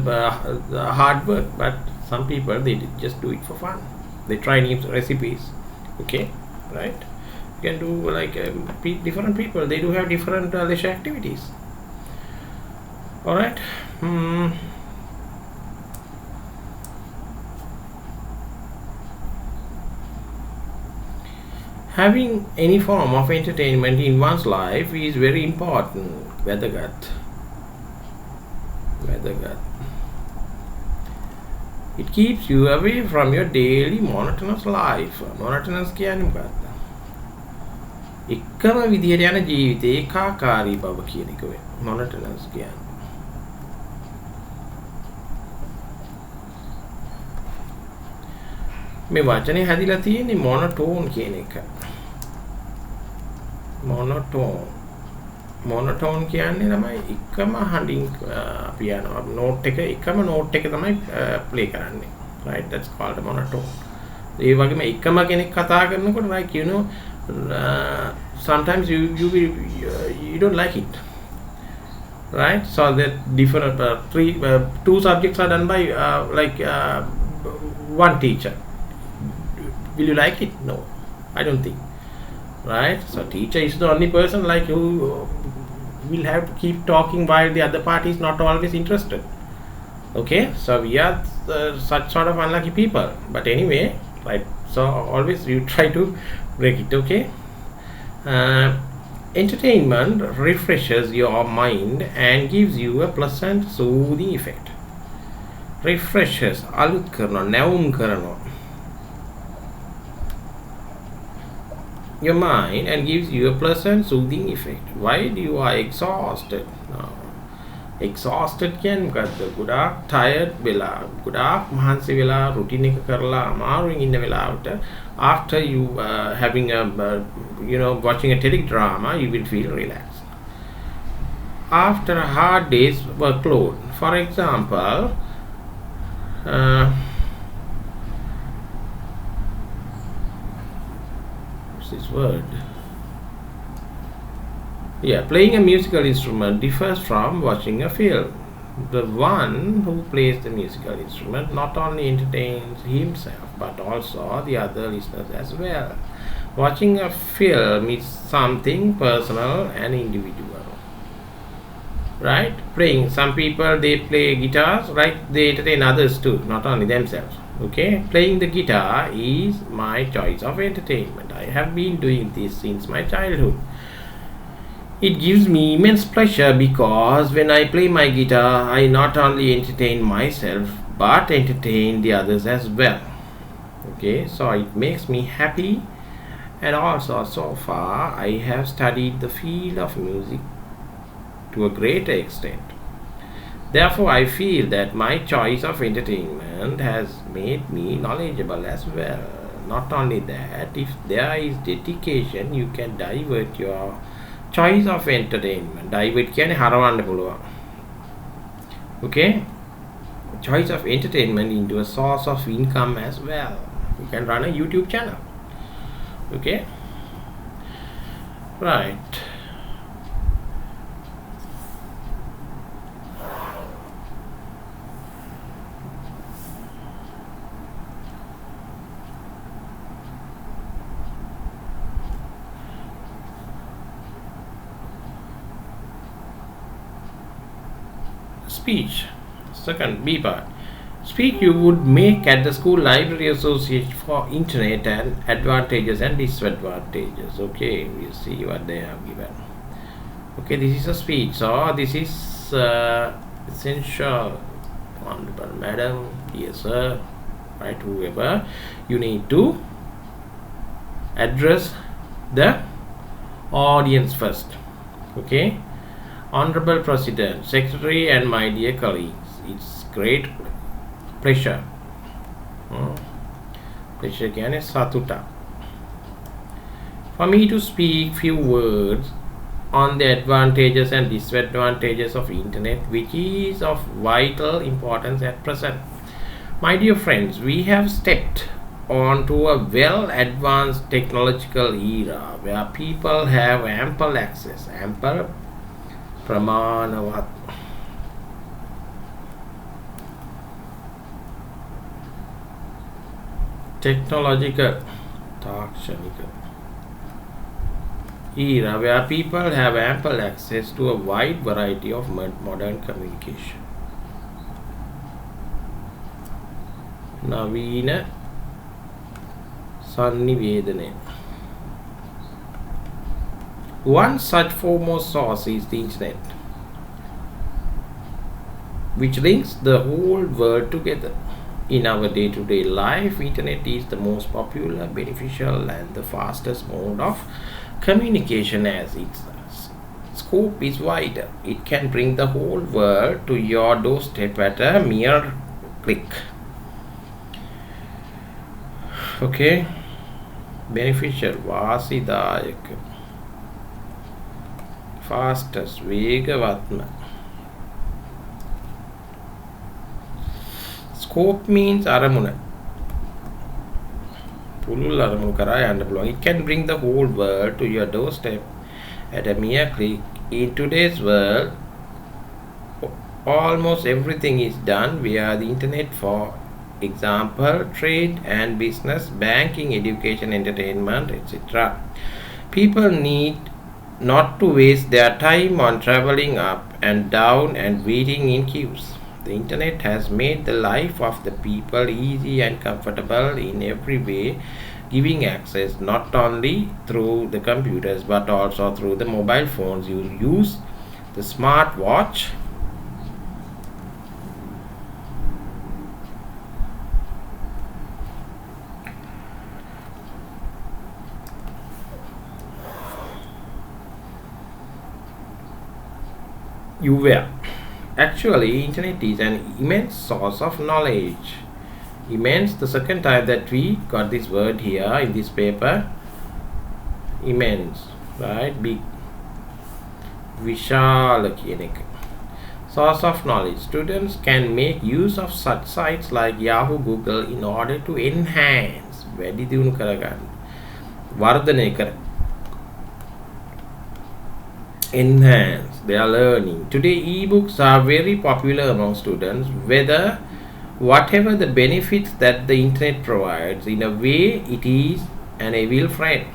hard work, but some people they just do it for fun. They try new recipes. Okay, right? You can do like different people. They do have different leisure activities. All right. Having any form of entertainment in one's life is very important. වැදගත්. It keeps you away from your daily monotonous life. Monotonous කියන්නේ මොකක්ද? එකම විදිහට යන ජීවිතේ ඒකාකාරී බව කියන එක වෙයි. Monotonous කියන්නේ. මේ වචනේ හැදිලා තියෙන්නේ monotone කියන එක. මොනොටෝන් කියන්නේ තමයි එකම හඬින් අපි යනවා නෝට් එකම නෝට් එක තමයි ප්ලේ කරන්නේ, right? That's called a monotone. ඒ වගේම එකම කෙනෙක් කතා කරනකොට like you know sometimes you don't like it, right? So that different two subjects are done by one teacher. Will you like it? No, I don't think. Right? So teacher is the only person like who will have to keep talking while the other party is not always interested. Okay? So we are such sort of unlucky people. But anyway, right? So always you try to break it. Okay? Entertainment refreshes your mind and gives you a pleasant, soothing effect. Refreshes. අලුත් කරනවා, නැවුම් කරනවා. Your mind and gives you a pleasant soothing effect while you are exhausted. Exhausted කියන්නේ මොකද්ද? ගොඩාක් tired වෙලා, ගොඩාක් මහන්සි වෙලා routine එක කරලා අමාරුවෙන් ඉන්න වෙලාවට after you having a watching a teledrama, you will feel relaxed. After a hard day's workload, for example, this word Yeah, playing a musical instrument differs from watching a film. The one who plays the musical instrument not only entertains himself but also the other listeners as well. Watching a film is something personal and individual, right? Playing, some people they play guitars, right? They entertain others too, not only themselves. Okay, playing the guitar is my choice of entertainment. I have been doing this since my childhood. It gives me immense pleasure because when I play my guitar, I not only entertain myself but entertain the others as well. Okay, so it makes me happy, and also so far I have studied the field of music to a greater extent. Therefore, I feel that my choice of entertainment has made me knowledgeable as well. Not only that, if there is dedication, you can divert your choice of entertainment. Divert කියන්නේ හරවන්න පුළුවන්. Okay? Choice of entertainment into a source of income as well. You can run a YouTube channel. Okay? Right. Speech. Second B part. Speech you would make at the school library association for internet and advantages and disadvantages. Okay, we'll see what they have given. Okay, this is a speech. So this is essential. Honorable Madam, dear sir, right, whoever, you need to address the audience first. Okay. Honorable President, Secretary, and my dear colleagues, it's great pleasure. Pleasure කියන්නේ සතුටක්. For me to speak few words on the advantages and disadvantages of internet, which is of vital importance at present. My dear friends, we have stepped onto a well advanced technological era where people have ample access, ample ප්‍රමාණවත් technological තාක්ෂණික era where people have ample access to a wide variety of modern communication. නවීන sannivedana. One such foremost source is the internet, which links the whole world together. In our day-to-day life, internet is the most popular, beneficial, and the fastest mode of communication, as its scope is wider. It can bring the whole world to your doorstep at a mere click. Okay, beneficial, වාසිදායක, fastest, වේගවත්ම. Scope means අරමුණ. පුළුල් අරමුණු කරා යන්න පුළුවන්. It can bring the whole world to your doorstep at a mere click. In today's world, almost everything is done via the internet. For example, trade and business, banking, education, entertainment, etc. People need not to waste their time on traveling up and down and waiting in queues. The internet has made the life of the people easy and comfortable in every way, giving access not only through the computers but also through the mobile phones you use, the smart watch, you wear. Actually, internet is an immense source of knowledge. Immense, the second time that we got this word here in this paper. Immense, right? Big. Vishal කියන එක. Source of knowledge. Students can make use of such sites like Yahoo, Google in order to enhance, වැඩි දියුණු කරගන්න, වර්ධනය කර, enhance their learning. Today, ebooks are very popular among students, whether whatever the benefits that the internet provides, in a way it is an evil friend.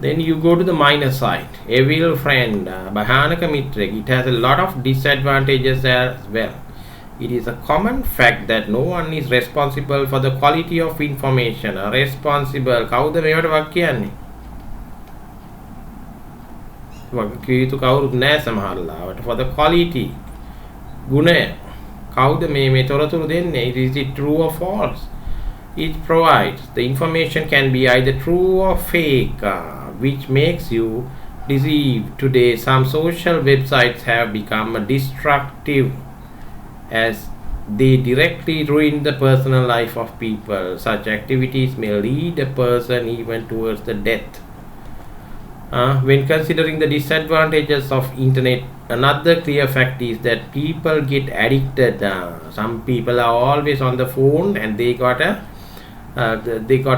Then you go to the minus side. Evil friend, Bahanaka Mitrek, it has a lot of disadvantages as well. It is a common fact that no one is responsible for the quality of information. Responsible, කවුද මේවට වක් කියන්නේ? වගකිය යුතු කවුරුත් නැහැ සමහර ලාවට. For the quality, ගුණය. කවුද මේ තොරතුරු දෙන්නේ? Is it true or false? It provides the information can be either true or fake, which makes you deceived. Today, some social websites have become destructive as they directly ruin the personal life of people. Such activities may lead a person even towards the death. When considering the disadvantages of internet, another clear fact is that people get addicted. Some people are always on the phone and they got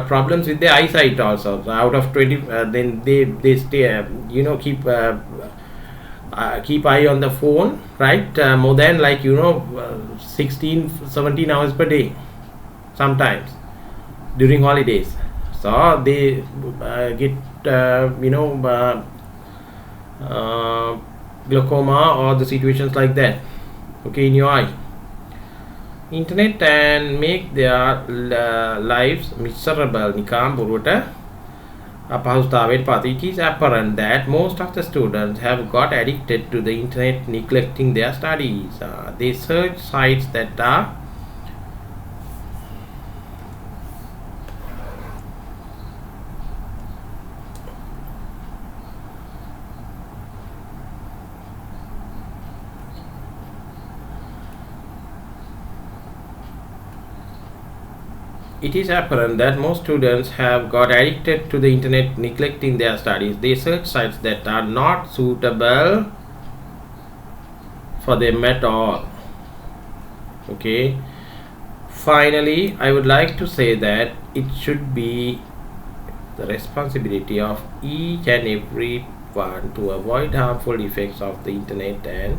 problems with their eyesight also. So out of 20, then they stay, keep eye on the phone, right? More than 16, 17 hours per day, sometimes during holidays. So they get glaucoma or the situations like that, okay, in your eye. Internet and make their lives miserable. නිකම් බොරුවට අපහසුතාවයට පත්. It is apparent that most of the students have got addicted to the internet, neglecting their studies. They search sites that are It is apparent that most students have got addicted to the internet, neglecting their studies. They search sites that are not suitable for them at all. Okay. Finally, I would like to say that it should be the responsibility of each and every one to avoid harmful effects of the internet and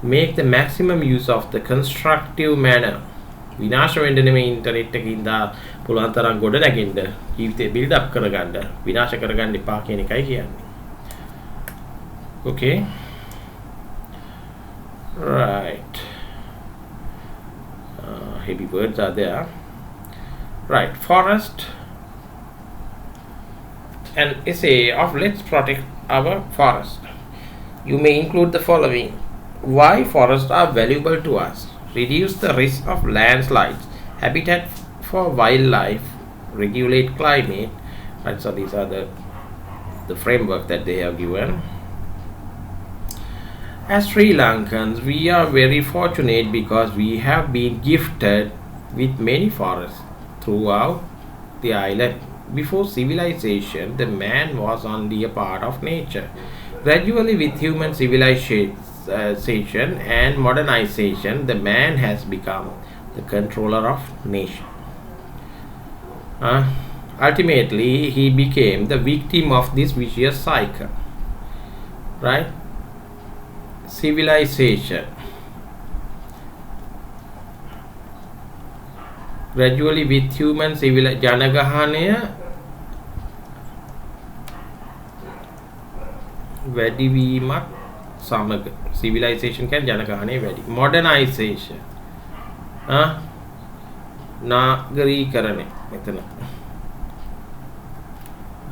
make the maximum use of the constructive manner. විනාශ වෙන්න නෙමෙයි internet එකකින් දා පුළුවන් තරම් ගොඩ නැගෙන්න ජීවිතේ build up කරගන්න විනාශ කරගන්න එපා කියන එකයි කියන්නේ. Okay, right. Heavy words are there, right? Forest, an essay of let's protect our forest. You may include the following: why forests are valuable to us, reduce the risk of landslides, habitat for wildlife, regulate climate. Right, so these are the framework that they have given. As Sri Lankans, we are very fortunate because we have been gifted with many forests throughout the island. Before civilization, the man was only a part of nature. Gradually, with human civilization and modernization, the man has become the controller of nation. Ultimately, he became the victim of this vicious cycle. Right? Civilization. Gradually, with human ජනගහනය වැඩිවීමත් සමග civilization කියන්නේ ජනගහනය වැඩි. Modernization. නාගරීකරණය මෙතන.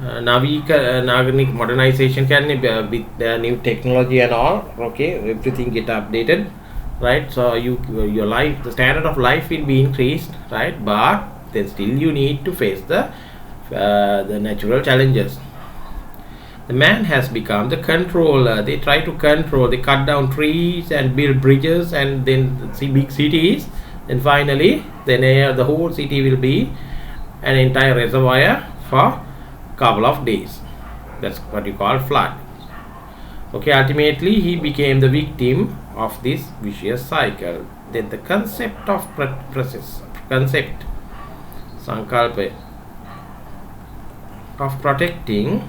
Nagarnik modernization කියන්නේ with the new technology and all, okay, everything get updated, right? So your life, the standard of life will be increased, right? But then still you need to face the natural challenges. The man has become the controller. They try to control. They cut down trees and build bridges and then see big cities. And finally, then the whole city will be an entire reservoir for couple of days. That's what you call flood. Okay, ultimately he became the victim of this vicious cycle. Then the concept of sankalpa of protecting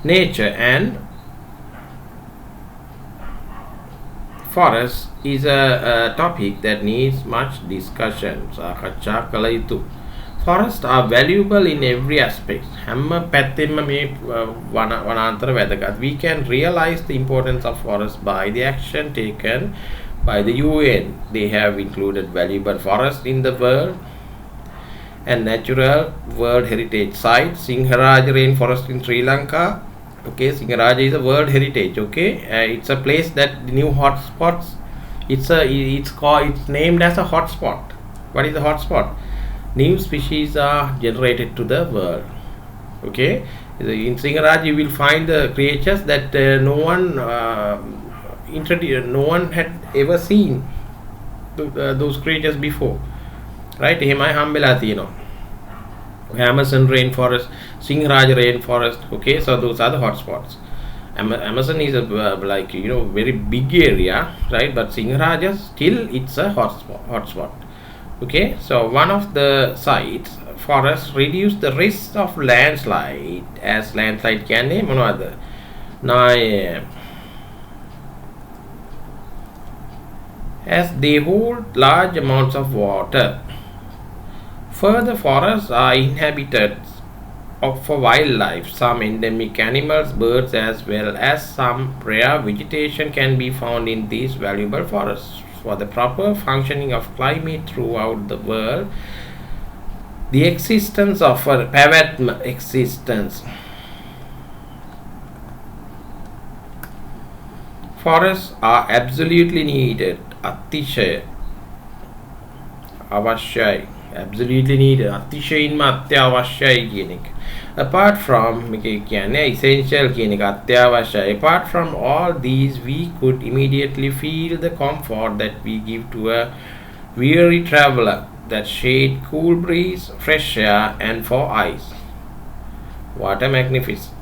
Nature and forest is a topic that needs much discussion. සාකච්ඡා කළ යුතු. Forests are valuable in every aspect. හැම පැත්තෙන්ම මේ වනාන්තර වැදගත්. We can realize the importance of forests by the action taken by the UN. They have included valuable forests in the world and natural world heritage sites. Singharaja rainforest in Sri Lanka. Okay, Singharaja is a world heritage. Okay, it's a place that new hotspots. It's named as a hotspot. What is a hotspot? New species are generated to the world. Okay, in Singharaja you will find the creatures that no one had ever seen those creatures before. Right? එහෙමයි හම්බෙලා තියෙනවා. Amazon rainforest, Singharaja rainforest. Okay, so those are the hotspots. Amazon is a very big area, right? But Singharaja still it's a hotspot. Okay, so one of the sites, forests reduce the risk of landslide, as landslide කියන්නේ මොනවද? As they hold large amounts of water. Further, forests are inhabited for wildlife. Some endemic animals, birds, as well as some rare vegetation can be found in these valuable forests. For the proper functioning of climate throughout the world, the existence of a forests are absolutely needed. අතිශය අවශ්‍යයි. Absolutely needed. අතිශයින්ම අත්‍යවශ්‍යයි කියන එක. Apart from essential කියන එක අත්‍යවශ්‍යයි. Apart from all these, we could immediately feel the comfort that we give to a weary traveler, that shade, cool breeze, fresh air, and for eyes. What a magnificent.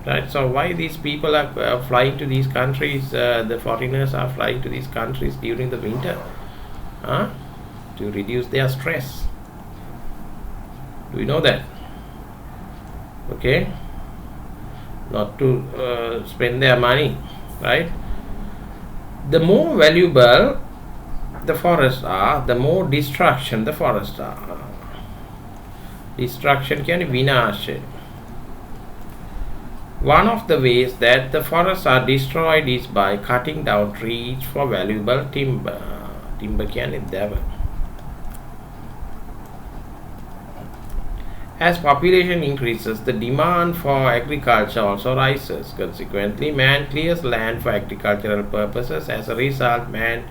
Right, so why these people are flying to these countries? The foreigners are flying to these countries during the winter, to reduce their stress. Do you know that? Okay, not to spend their money, right? The more valuable the forests are, the more destruction the forests are. Destruction කියන්නේ විනාශය. One of the ways that the forests are destroyed is by cutting down trees for valuable timber. Timber කියන්නේ දෑව. As population increases, the demand for agriculture also rises. Consequently, man clears land for agricultural purposes. As a result, man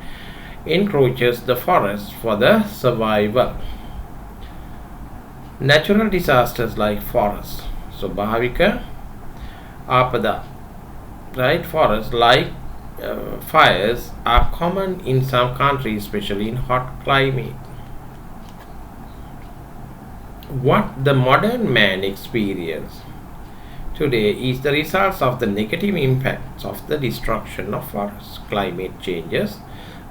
encroaches the forest for the survival. Natural disasters like forests. So, Bhavika, Apada, right? Forests like fires are common in some countries, especially in hot climate. What the modern man experiences today is the results of the negative impacts of the destruction of forests. Climate changes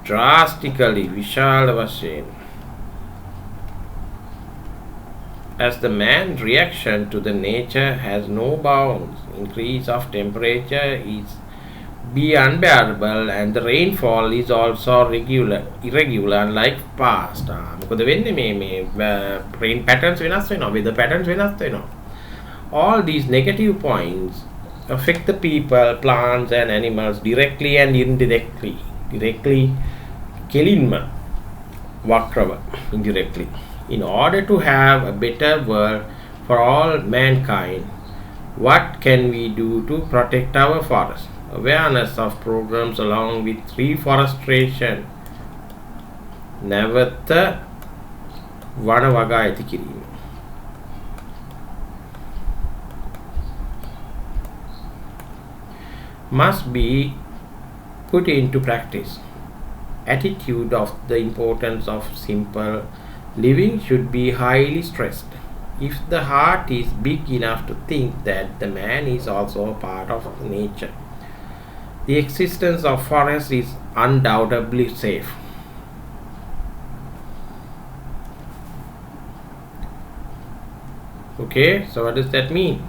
drastically, විශාල වශයෙන්. As the man's reaction to the nature has no bounds, increase of temperature is be unbearable, and the rainfall is also irregular unlike past. මොකද වෙන්නේ මේ rain patterns වෙනස් වෙනවා, weather patterns වෙනස් වෙනවා. All these negative points affect the people, plants and animals directly and indirectly. Directly කෙලින්ම වක්‍රව indirectly. In order to have a better world for all mankind, what can we do to protect our forests? Awareness of programs along with reforestation. නැවත වන වගා ඇති කිරීම. Must be put into practice. Attitude of the importance of simple living should be highly stressed. If the heart is big enough to think that the man is also a part of nature, the existence of forests is undoubtedly safe. Okay, so what does that mean?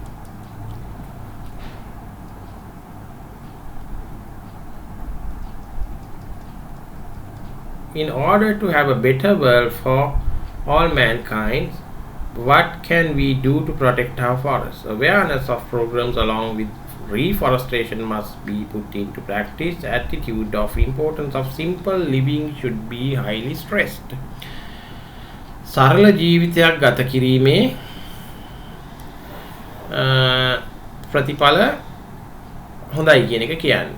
in order to have a better world for all mankind, what can we do to protect our forests? Awareness of programs along with reforestation must be put into practice. Attitude of importance of simple living should be highly stressed. සරල ජීවිතයක් ගත කිරීමේ ප්‍රතිඵල හොඳයි කියන එක කියන්නේ.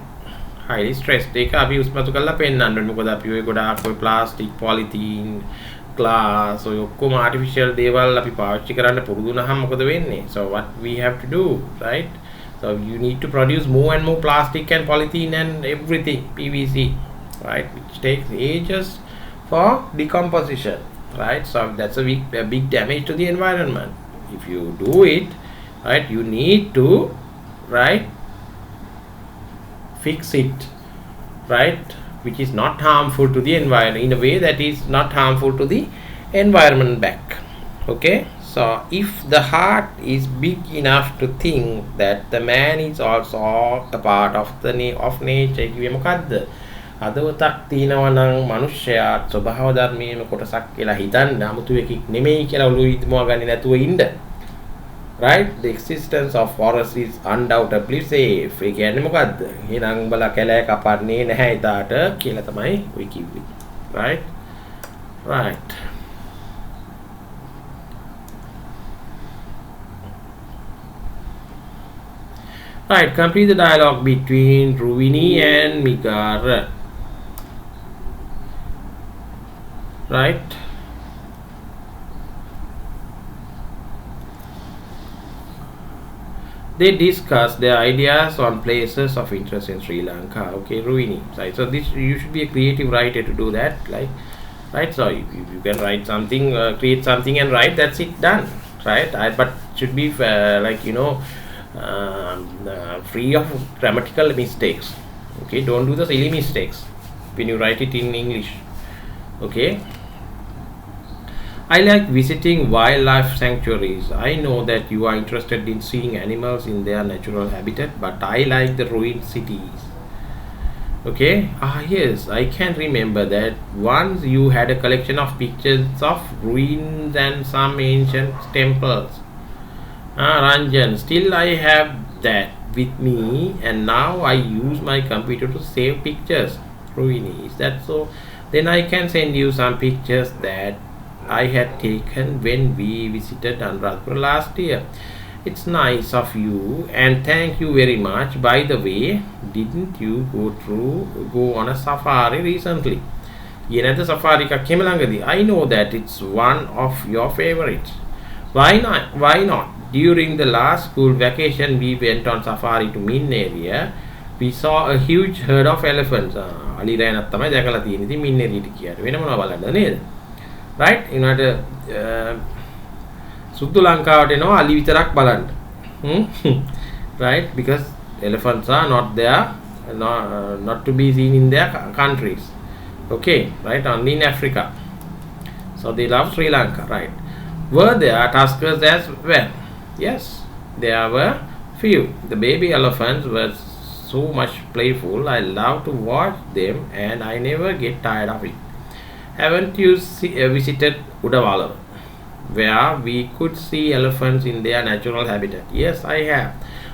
highly stressed ඒක අපි උස්මතු කරලා පෙන්නන්න ඕනේ. මොකද අපි ඔය ගොඩාක් ඔය ප්ලාස්ටික්, පොලිතීන්, glass ඔය ඔක්කොම artificial දේවල් අපි පාවිච්චි කරන්න පුරුදු වුණාම මොකද වෙන්නේ? So what we have to do, right? So you need to produce more and more plastic and polythene and everything, PVC, right? Which takes ages for decomposition, right? So that's a big damage to the environment. If you do it, right, you need to, right, fix it, right, which is not harmful to the environment, in a way that is not harmful to the environment back. Okay, so if the heart is big enough to think that the man is also a part of the of nature, කිව්වේ මොකද්ද? අදවතක් තියෙනවා නම් මිනිස්සයා ස්වභාව ධර්මයේම කොටසක් කියලා හිතන්න, 아무තු එකක් නෙමෙයි කියලා ඔළුවේ ඉදමව ගන්නේ නැතුව ඉන්න. Right, the existence of forest is undoubtedly safe. ඒ කියන්නේ මොකද්ද? එහෙනම් උඹලා කැලෑ කපන්නේ නැහැ ඊටාට කියලා තමයි ඔය කිව්වේ. Right? Right. Right, complete the dialogue between Ruvini and Migara. Right? They discuss their ideas on places of interest in Sri Lanka. Okay, Ruvini. Right. So this, you should be a creative writer to do that. Like, right. So if you can write something, create something and write, that's it, done. Right. But should be like, you know, free of grammatical mistakes. Okay. Don't do the silly mistakes when you write it in English. Okay. I like visiting wildlife sanctuaries. I know that you are interested in seeing animals in their natural habitat, but I like the ruined cities. Okay. Yes, I can remember that once you had a collection of pictures of ruins and some ancient temples. Ranjan, still I have that with me, and now I use my computer to save pictures. Ruini, is that so? Then I can send you some pictures that I had taken when we visited Anuradhapura last year. It's nice of you, and thank you very much. By the way, didn't you go on a safari recently? Yenada safari ka kemalangadi. I know that it's one of your favorites. Why not? Why not? During the last school vacation, we went on safari to Min area. We saw a huge herd of elephants. අලිරෑනක් තමයි දැකලා තියෙන්නේ. ඉතින් මින් එරියට කියාට වෙන මොනවා බලන්නද නේද? Right? ඊනට සුදු ලංකාවට එනවා අලි විතරක් බලන්න. Right? Because elephants are not there, not to be seen in their countries. Okay, right? Only in Africa. So they love Sri Lanka, right? Were there tuskers as well? Yes, there were few. The baby elephants were so much playful. I love to watch them and I never get tired of it. Haven't you visited Udawala, where we could see elephants in their natural habitat? Yes, I have.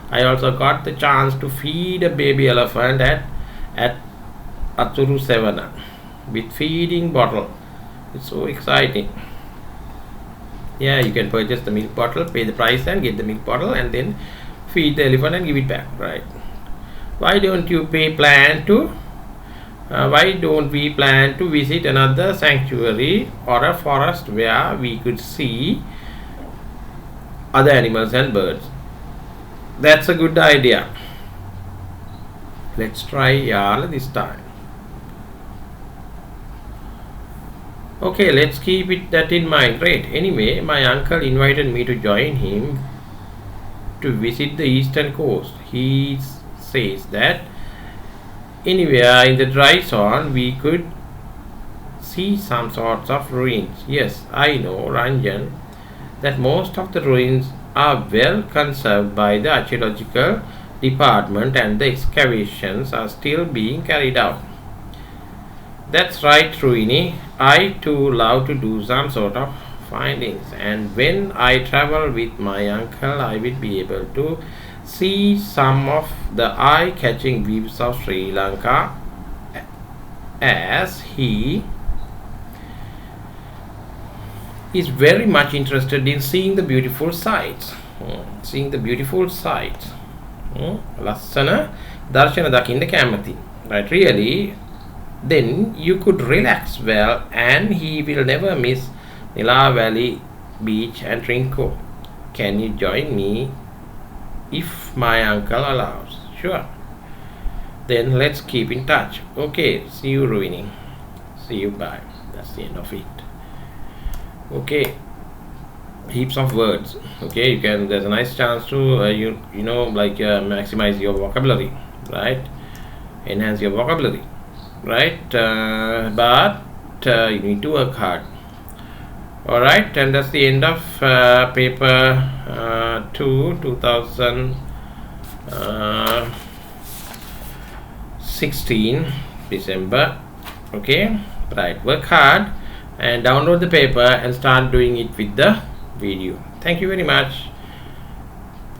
I also got the chance to feed a baby elephant at Aturu Sevana with feeding bottle. It's so exciting. Yeah, you can purchase the milk bottle, pay the price and get the milk bottle and then feed the elephant and give it back, right? Why don't we plan to visit another sanctuary or a forest where we could see other animals and birds? That's a good idea. Let's try Yala this time. Okay, let's keep that in mind. Great. Anyway, my uncle invited me to join him to visit the eastern coast. He says that anywhere in the dry zone we could see some sorts of ruins. Yes, I know, Ranjan, that most of the ruins are well conserved by the archaeological department and the excavations are still being carried out. That's right, Ruini. I too love to do some sort of findings, and when I travel with my uncle, I will be able to see some of the eye-catching views of Sri Lanka, as he is very much interested in seeing the beautiful sights. Seeing the beautiful sights. ලස්සන දර්ශන දකින්න කැමති. Right, really, then you could relax well, and he will never miss Nila Valley Beach and Trinco. Can you join me if my uncle allows? Sure. Then let's keep in touch. Okay, see you, Ruini. See you, bye. That's the end of it. Okay, heaps of words. Okay, you can, there's a nice chance to maximize your vocabulary, right? Enhance your vocabulary, right? But you need to work hard. All right, and that's the end of paper 2 2016 December. Okay, right, work hard and download the paper and start doing it with the video. Thank you very much.